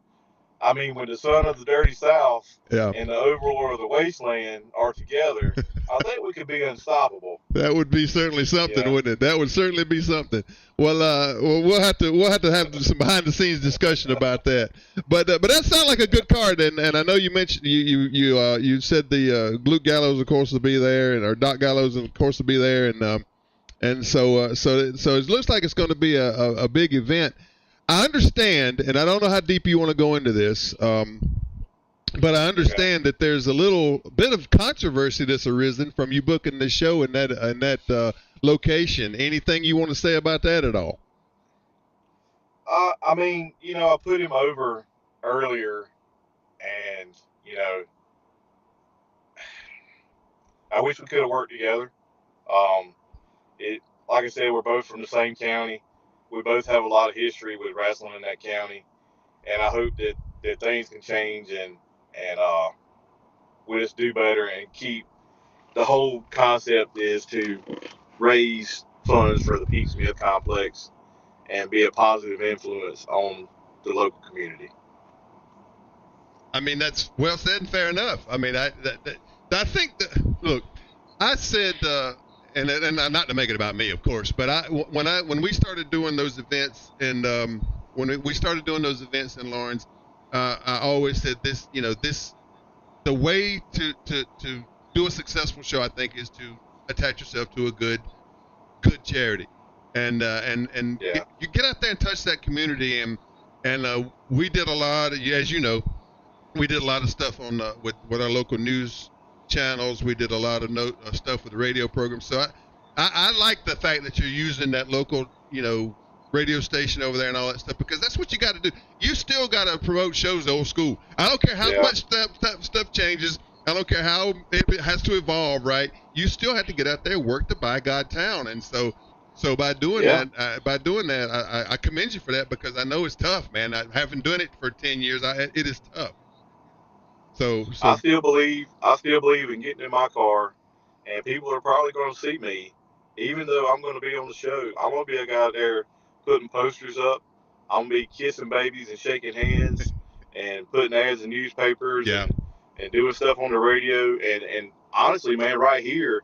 I mean, when the son of the dirty South and the overlord of the wasteland are together, I think we could be unstoppable. That would be certainly something, wouldn't it? That would certainly be something. Well, we'll have to have some behind the scenes discussion about that. But that sounds like a good card, and I know you mentioned you said the Luke Gallows of course will be there, or Doc Gallows of course will be there, and so it looks like it's going to be a big event. I understand, and I don't know how deep you want to go into this, but I understand that there's a little bit of controversy that's arisen from you booking this show in that location. Anything you want to say about that at all? I mean, I put him over earlier, and I wish we could have worked together. Like I said, we're both from the same county. We both have a lot of history with wrestling in that county, and I hope that things can change and we just do better and keep the whole concept is to raise funds for the Pete's Mill Complex and be a positive influence on the local community. I mean, that's well said and fair enough. I mean, I think that, look, I said, and not to make it about me, of course, but when we started doing those events and when we started doing those events in Lawrence, I always said this, the way to do a successful show, I think, is to attach yourself to a good charity, and you get out there and touch that community, and we did a lot, as you know, we did a lot of stuff on with our local news channels. We did a lot of stuff with the radio programs. So I like the fact that you're using that local, radio station over there and all that stuff, because that's what you got to do. You still got to promote shows old school. I don't care how much stuff changes. I don't care how it has to evolve, right? You still have to get out there, work the by God town, and so by doing that, I commend you for that, because I know it's tough, man. I haven't done it for 10 years. It is tough. So I still believe in getting in my car, and people are probably going to see me even though I'm going to be on the show, I'm going to be a guy there putting posters up. I'm going to be kissing babies and shaking hands and putting ads in newspapers Yeah. and doing stuff on the radio. And honestly, man, right here,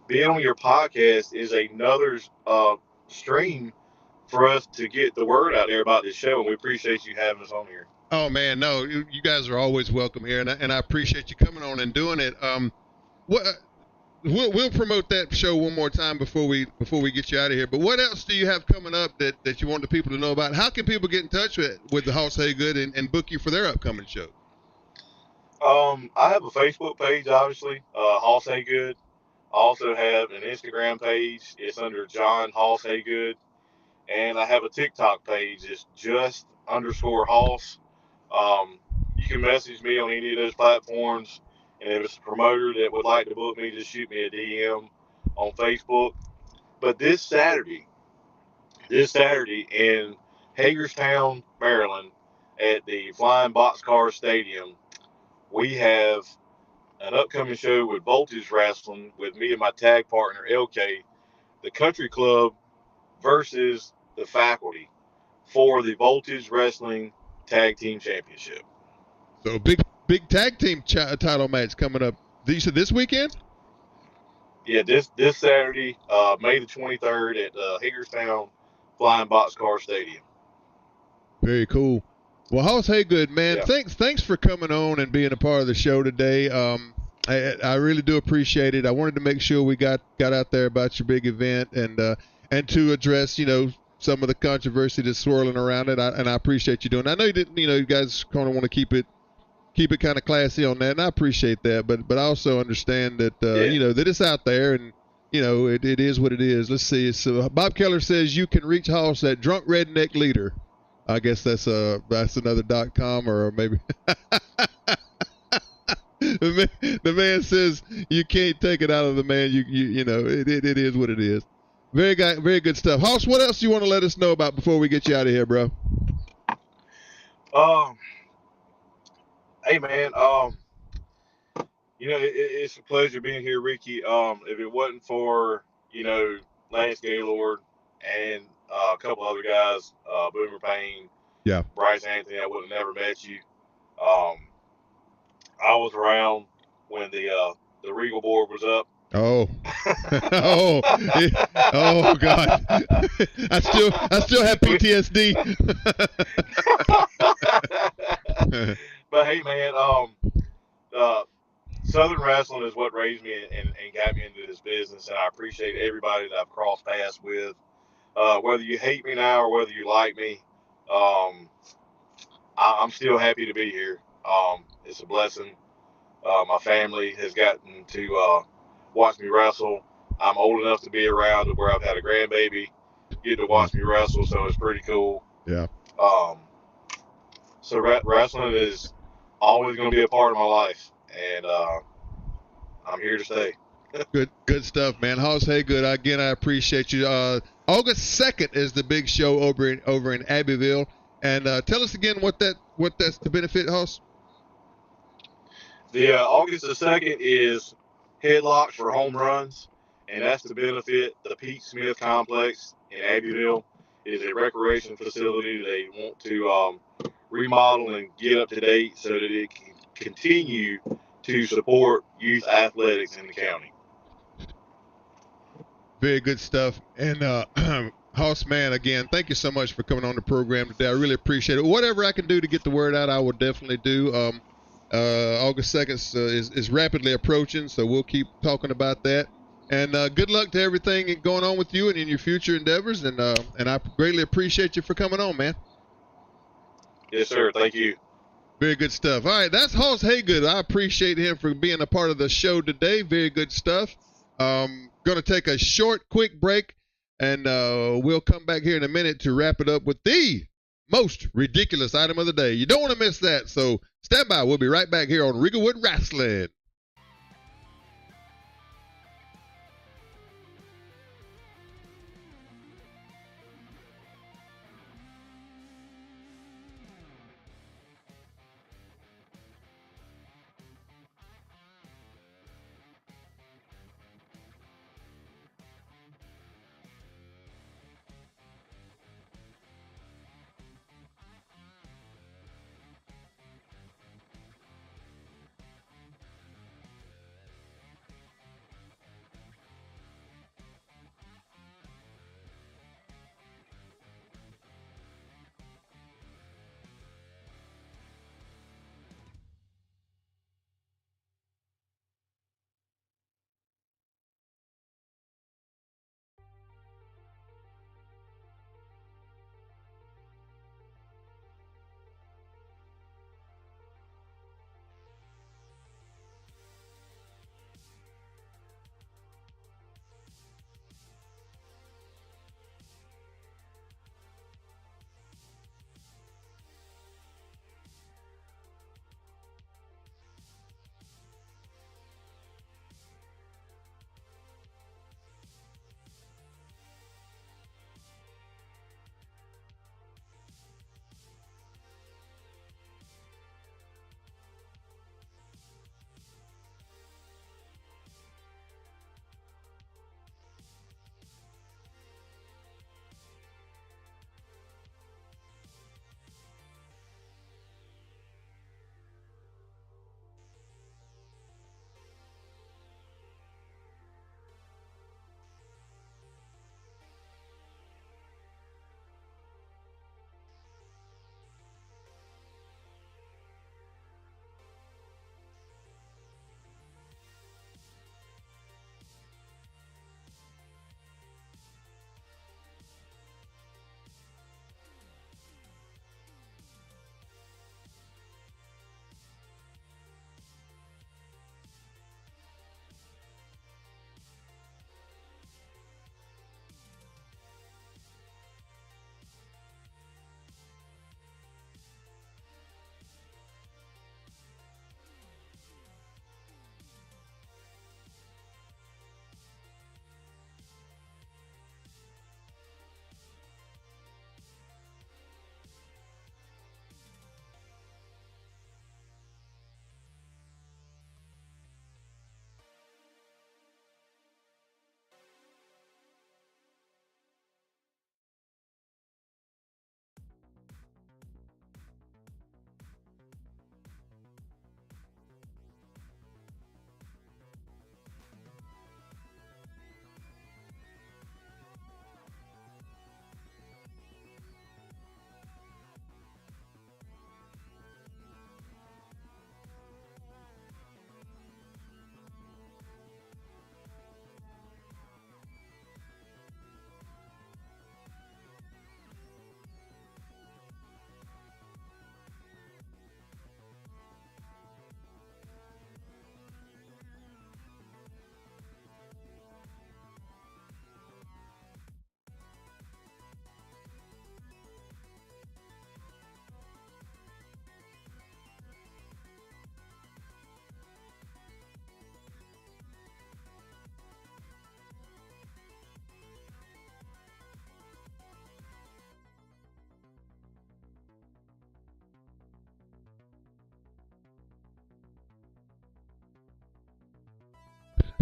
being on your podcast is another stream for us to get the word out there about this show. And we appreciate you having us on here. Oh man, no, you guys are always welcome here, and I appreciate you coming on and doing it. What we'll promote that show one more time before we get you out of here. But what else do you have coming up that you want the people to know about? How can people get in touch with the Hoss Hagood and book you for their upcoming show? I have a Facebook page, obviously, Hoss Hagood. I also have an Instagram page. It's under John Hoss Hagood. And I have a TikTok page. It's just underscore Hoss. You can message me on any of those platforms. And if it's a promoter that would like to book me, just shoot me a DM on Facebook. But this Saturday in Hagerstown, Maryland, at the Flying Boxcar Stadium, we have an upcoming show with Voltage Wrestling with me and my tag partner LK, the Country Club versus the Faculty for the Voltage Wrestling Tag Team Championship. So big tag team title match coming up. You said this weekend? Yeah, this Saturday, May the 23rd at Hagerstown Flying Boxcar Stadium. Very cool. Well, Hoss Hagood, man, Yeah. thanks for coming on and being a part of the show today. I really do appreciate it. I wanted to make sure we got out there about your big event and to address, some of the controversy that's swirling around it. And I appreciate you doing it. I know you didn't, you guys kind of want to keep it kind of classy on that, and I appreciate that. But I also understand that, that it's out there and, it is what it is. Let's see. So Bob Keller says you can reach Hoss at Drunk Redneck Leader. I guess that's another .com or maybe. The man says you can't take it out of the man. It is what it is. Very good stuff. Hoss, what else do you want to let us know about before we get you out of here, bro? Hey man, it's a pleasure being here, Ricky. If it wasn't for Lance Gaylord and a couple other guys, Boomer Payne, yeah, Bryce Anthony, I would have never met you. I was around when the Regal board was up. Oh, oh God! I still have PTSD. But hey, man, Southern wrestling is what raised me and got me into this business, and I appreciate everybody that I've crossed paths with. Whether you hate me now or whether you like me, I'm still happy to be here. It's a blessing. My family has gotten to watch me wrestle. I'm old enough to be around to where I've had a grandbaby get to watch me wrestle, so it's pretty cool. Yeah. So wrestling is always going to be a part of my life, and I'm here to stay. Good stuff, man. Hoss Hagood, again, I appreciate you. August 2nd is the big show over in Abbeville, and tell us again what that's to benefit, Hoss. The August the 2nd is Headlocks for Home Runs, and that's to benefit the Pete Smith Complex in Abbeville. It is a recreation facility they want to remodel and get up to date so that it can continue to support youth athletics in the county. Very good stuff. And Hoss, man, again, thank you so much for coming on the program today. I really appreciate it. Whatever I can do to get the word out, I will definitely do. August 2nd is rapidly approaching, so we'll keep talking about that. And good luck to everything going on with you and in your future endeavors. And I greatly appreciate you for coming on, man. Yes, sir. Thank you. Very good stuff. All right, that's Hoss Hagood. I appreciate him for being a part of the show today. Very good stuff. Going to take a short, quick break, and we'll come back here in a minute to wrap it up with the most ridiculous item of the day. You don't want to miss that, so stand by. We'll be right back here on Regalwood Rasslin.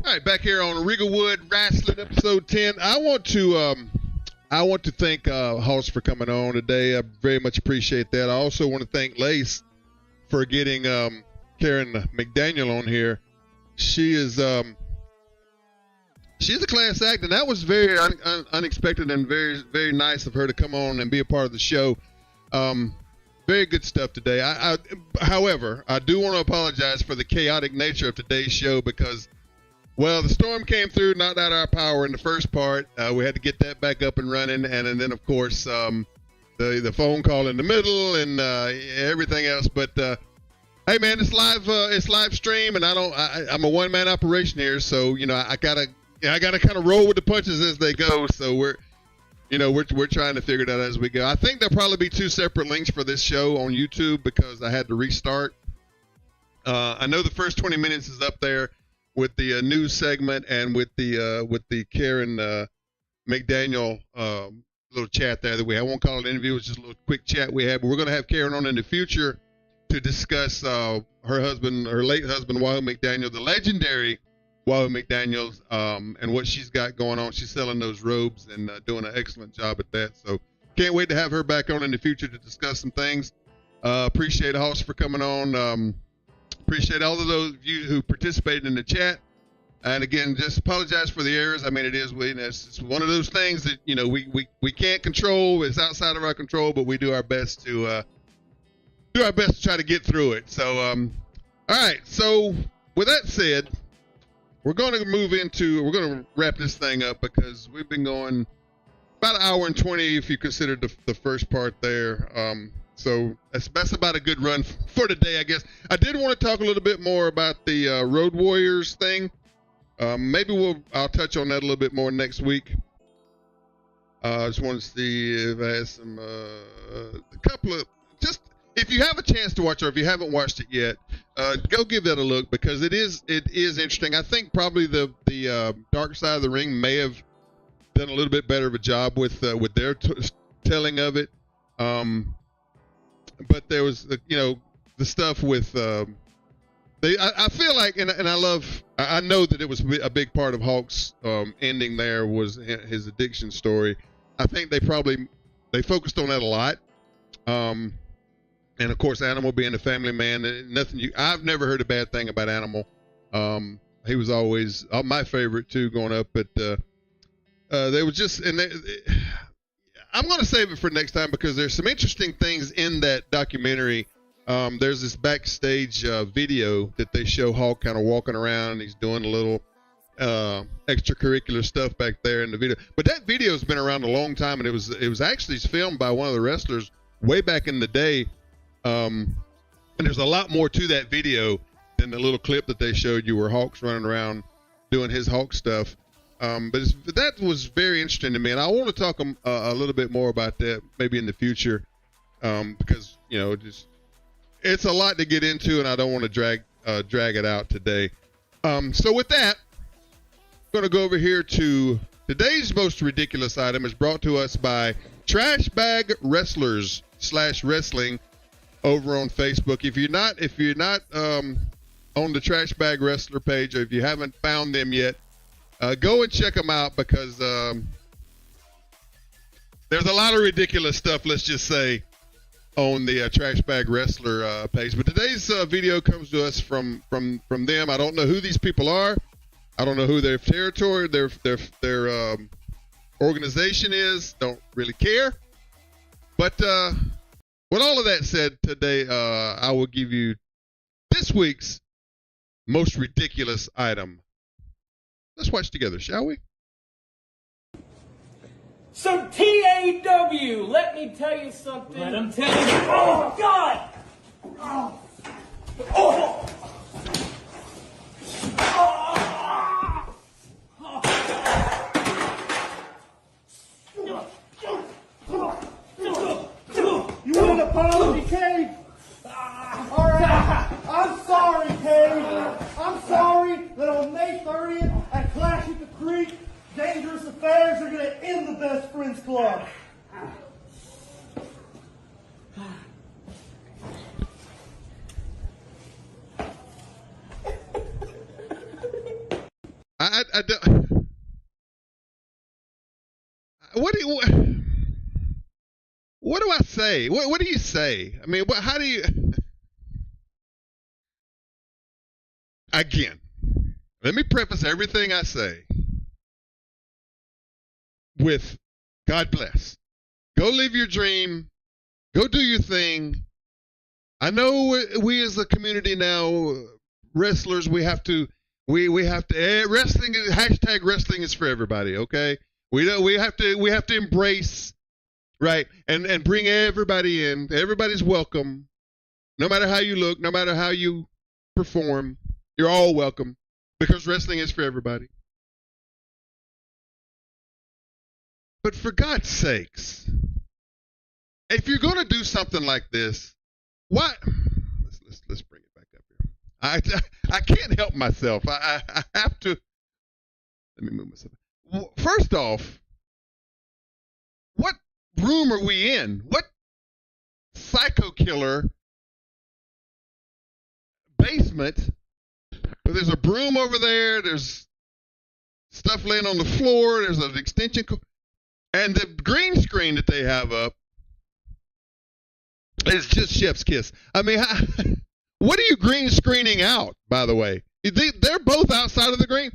All right, back here on Regalwood Rasslin, episode 10. I want to thank Hoss for coming on today. I very much appreciate that. I also want to thank Lace for getting Karen McDaniel on here. She is she's a class act, and that was very unexpected and very, very nice of her to come on and be a part of the show. Very good stuff today. However, I do want to apologize for the chaotic nature of today's show because, well, the storm came through, knocked out our power in the first part. We had to get that back up and running, and then of course the phone call in the middle and everything else. But hey, man, it's live stream, and I'm a one-man operation here, so I gotta kind of roll with the punches as they go. So we're trying to figure it out as we go. I think there'll probably be 2 separate links for this show on YouTube because I had to restart. I know the first 20 minutes is up there with the news segment and with the Karen McDaniel little chat there that we had. I won't call it an interview. It's just a little quick chat we had. But we're going to have Karen on in the future to discuss her late husband, Wahoo McDaniel, the legendary Wahoo McDaniels, and what she's got going on. She's selling those robes and doing an excellent job at that. So can't wait to have her back on in the future to discuss some things. Appreciate Hoss for coming on. Appreciate all of those of you who participated in the chat. And again, just apologize for the errors. I mean, it's one of those things that we can't control. It's outside of our control, but we do our best to try to get through it. So, all right. So with that said, we're going to wrap this thing up because we've been going about an hour and 20 if you consider the first part there. So that's about a good run for today, I guess. I did want to talk a little bit more about the Road Warriors thing. Maybe I'll touch on that a little bit more next week. I just want to see if I have some if you have a chance to watch or if you haven't watched it yet, go give that a look because it is interesting. I think probably the Dark Side of the Ring may have done a little bit better of a job with their telling of it. But there was the stuff with I feel like and I know that it was a big part of Hulk's ending there was his addiction story. I think they focused on that a lot. And of course, Animal being a family man, I've never heard a bad thing about Animal. He was always my favorite too, growing up. But they were just, I'm going to save it for next time because there's some interesting things in that documentary. There's this backstage video that they show Hulk kind of walking around, and he's doing a little extracurricular stuff back there in the video. But that video's been around a long time, and it was actually filmed by one of the wrestlers way back in the day. And there's a lot more to that video than the little clip that they showed you where Hulk's running around doing his Hulk stuff. But that was very interesting to me, and I want to talk a little bit more about that maybe in the future because it's a lot to get into, and I don't want to drag it out today. So with that, I'm going to go over here to today's most ridiculous item. Is brought to us by Trash Bag Wrestlers /Wrestling over on Facebook. If you're not on the Trash Bag Wrestler page, or if you haven't found them yet, go and check them out because there's a lot of ridiculous stuff, let's just say, on the Trash Bag Wrestler page. But today's video comes to us from them. I don't know who these people are. I don't know who their territory, their organization is. Don't really care. But with all of that said, today I will give you this week's most ridiculous item. Let's watch together, shall we? So TAW, let me tell you something. Let him tell you. Oh God! Oh! Oh! You want an apology, Cade? All right. I'm sorry, Cade. I'm sorry that on May 30th at Clash at the Creek, Dangerous Affairs are going to end the Best Friends Club. what do I say? What do you say? I mean, how do you? Again, let me preface everything I say with God bless. Go live your dream. Go do your thing. I know we as a community now, wrestlers, we have to wrestling is hashtag wrestling is for everybody. Okay, we have to embrace, right, and bring everybody in. Everybody's welcome, no matter how you look, no matter how you perform. You're all welcome because wrestling is for everybody. But for God's sakes, if you're going to do something like this, why? Let's bring it back up here. I can't help myself. I have to. Let me move myself. First off, what room are we in? What psycho killer basement? There's a broom over there. There's stuff laying on the floor. There's an extension cord. And the green screen that they have up is just chef's kiss. I mean, what are you green screening out, by the way? They're both outside of the green.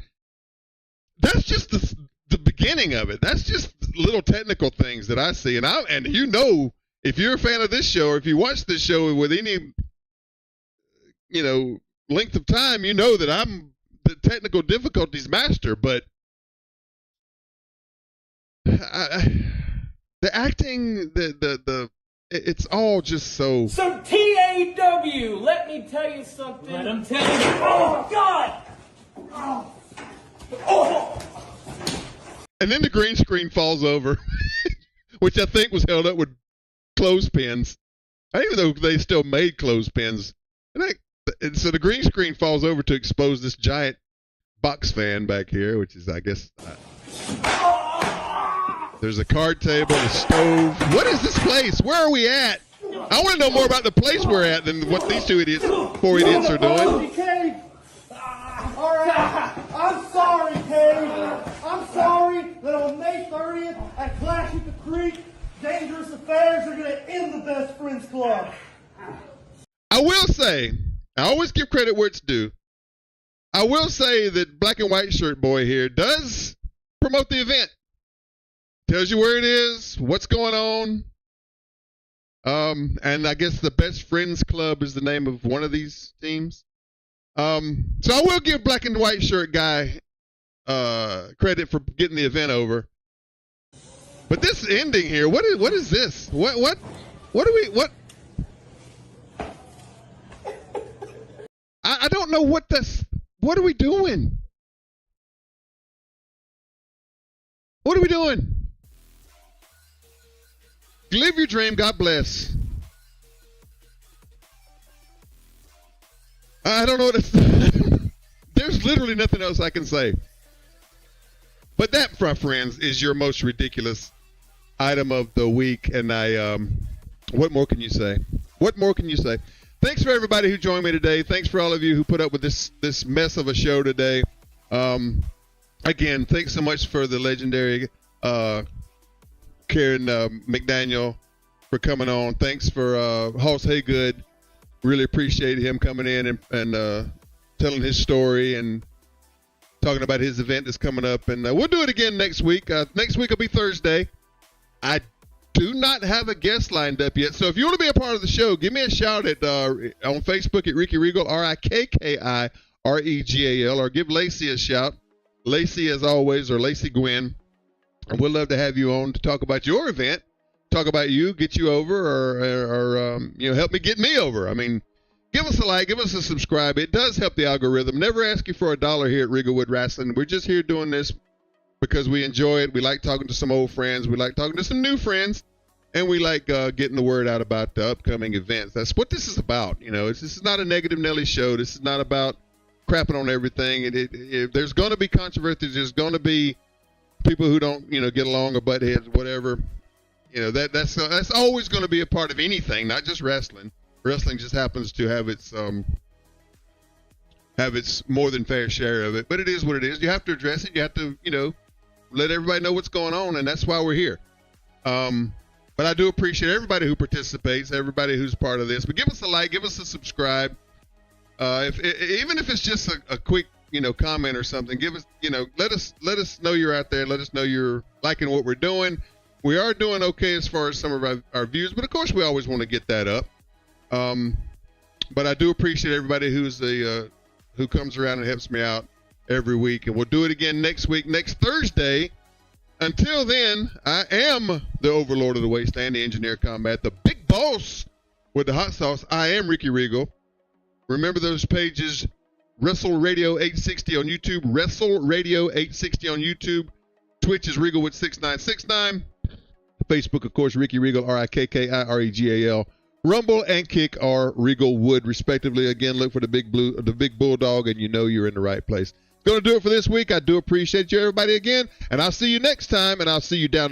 That's just the beginning of it. That's just little technical things that I see. And you know, if you're a fan of this show or if you watch this show with any, length of time, you know that I'm the technical difficulties master. But the acting, it's all just so. So TAW, let me tell you something. Let him tell you. Oh God! Oh. And then the green screen falls over, which I think was held up with clothespins. I didn't even know they still made clothespins. And so the green screen falls over to expose this giant box fan back here, which is, I guess, there's a card table, a stove. What is this place? Where are we at? I want to know more about the place we're at than what these four idiots are doing. Cave. All right. I'm sorry, Cave. I'm sorry that on May 30th at Clash at the Creek, Dangerous Affairs are going to end the Best Friends Club. I will say, I always give credit where it's due. I will say that Black and White Shirt Boy here does promote the event. Tells you where it is, what's going on. And I guess the Best Friends Club is the name of one of these teams. So I will give Black and White Shirt Guy credit for getting the event over. But this ending here, what is this? What I don't know what are we doing? What are we doing? Live your dream. God bless. I don't know what there's literally nothing else I can say. But that, my friends, is your most ridiculous item of the week. And what more can you say? What more can you say? Thanks for everybody who joined me today. Thanks for all of you who put up with this mess of a show today. Again, thanks so much for the legendary Karen McDaniel for coming on. Thanks for Hoss Hagood. Really appreciate him coming in and telling his story and talking about his event that's coming up. And we'll do it again next week. Next week will be Thursday. I do not have a guest lined up yet. So if you want to be a part of the show, give me a shout on Facebook at Ricky Regal, RIKKIREGAL, or give Lacey a shout. Lacey, as always, or Lacey Gwynn. And we'd love to have you on to talk about your event, talk about you, get you over, or help me get me over. I mean, give us a like, give us a subscribe. It does help the algorithm. Never ask you for $1 here at Regalwood Rasslin. We're just here doing this because we enjoy it. We like talking to some old friends. We like talking to some new friends. And we like getting the word out about the upcoming events. That's what this is about. This is not a Negative Nelly show. This is not about crapping on everything. If there's going to be controversy, there's going to be people who don't, get along or butt heads, whatever. That's always going to be a part of anything, not just wrestling. Wrestling just happens to have its more than fair share of it, but it is what it is. You have to address it. You have to, let everybody know what's going on, and that's why we're here. But I do appreciate everybody who participates, everybody who's part of this. But give us a like, give us a subscribe. Even if it's just a quick, comment or something, give us, let us know you're out there. Let us know you're liking what we're doing. We are doing okay as far as some of our views, but of course we always want to get that up. But I do appreciate everybody who comes around and helps me out every week, and we'll do it again next week, next Thursday. Until then, I am the overlord of the wasteland, the engineer combat, the big boss with the hot sauce. I am Ricky Regal. Remember those pages, Wrestle Radio 860 on YouTube, Wrestle Radio 860 on YouTube. Twitch is Regalwood 6969. Facebook, of course, Ricky Regal, RIKKIREGAL. Rumble and Kick are Regalwood, respectively. Again, look for the big bulldog, and you're in the right place. Going to do it for this week. I do appreciate you, everybody, again, and I'll see you next time, and I'll see you down the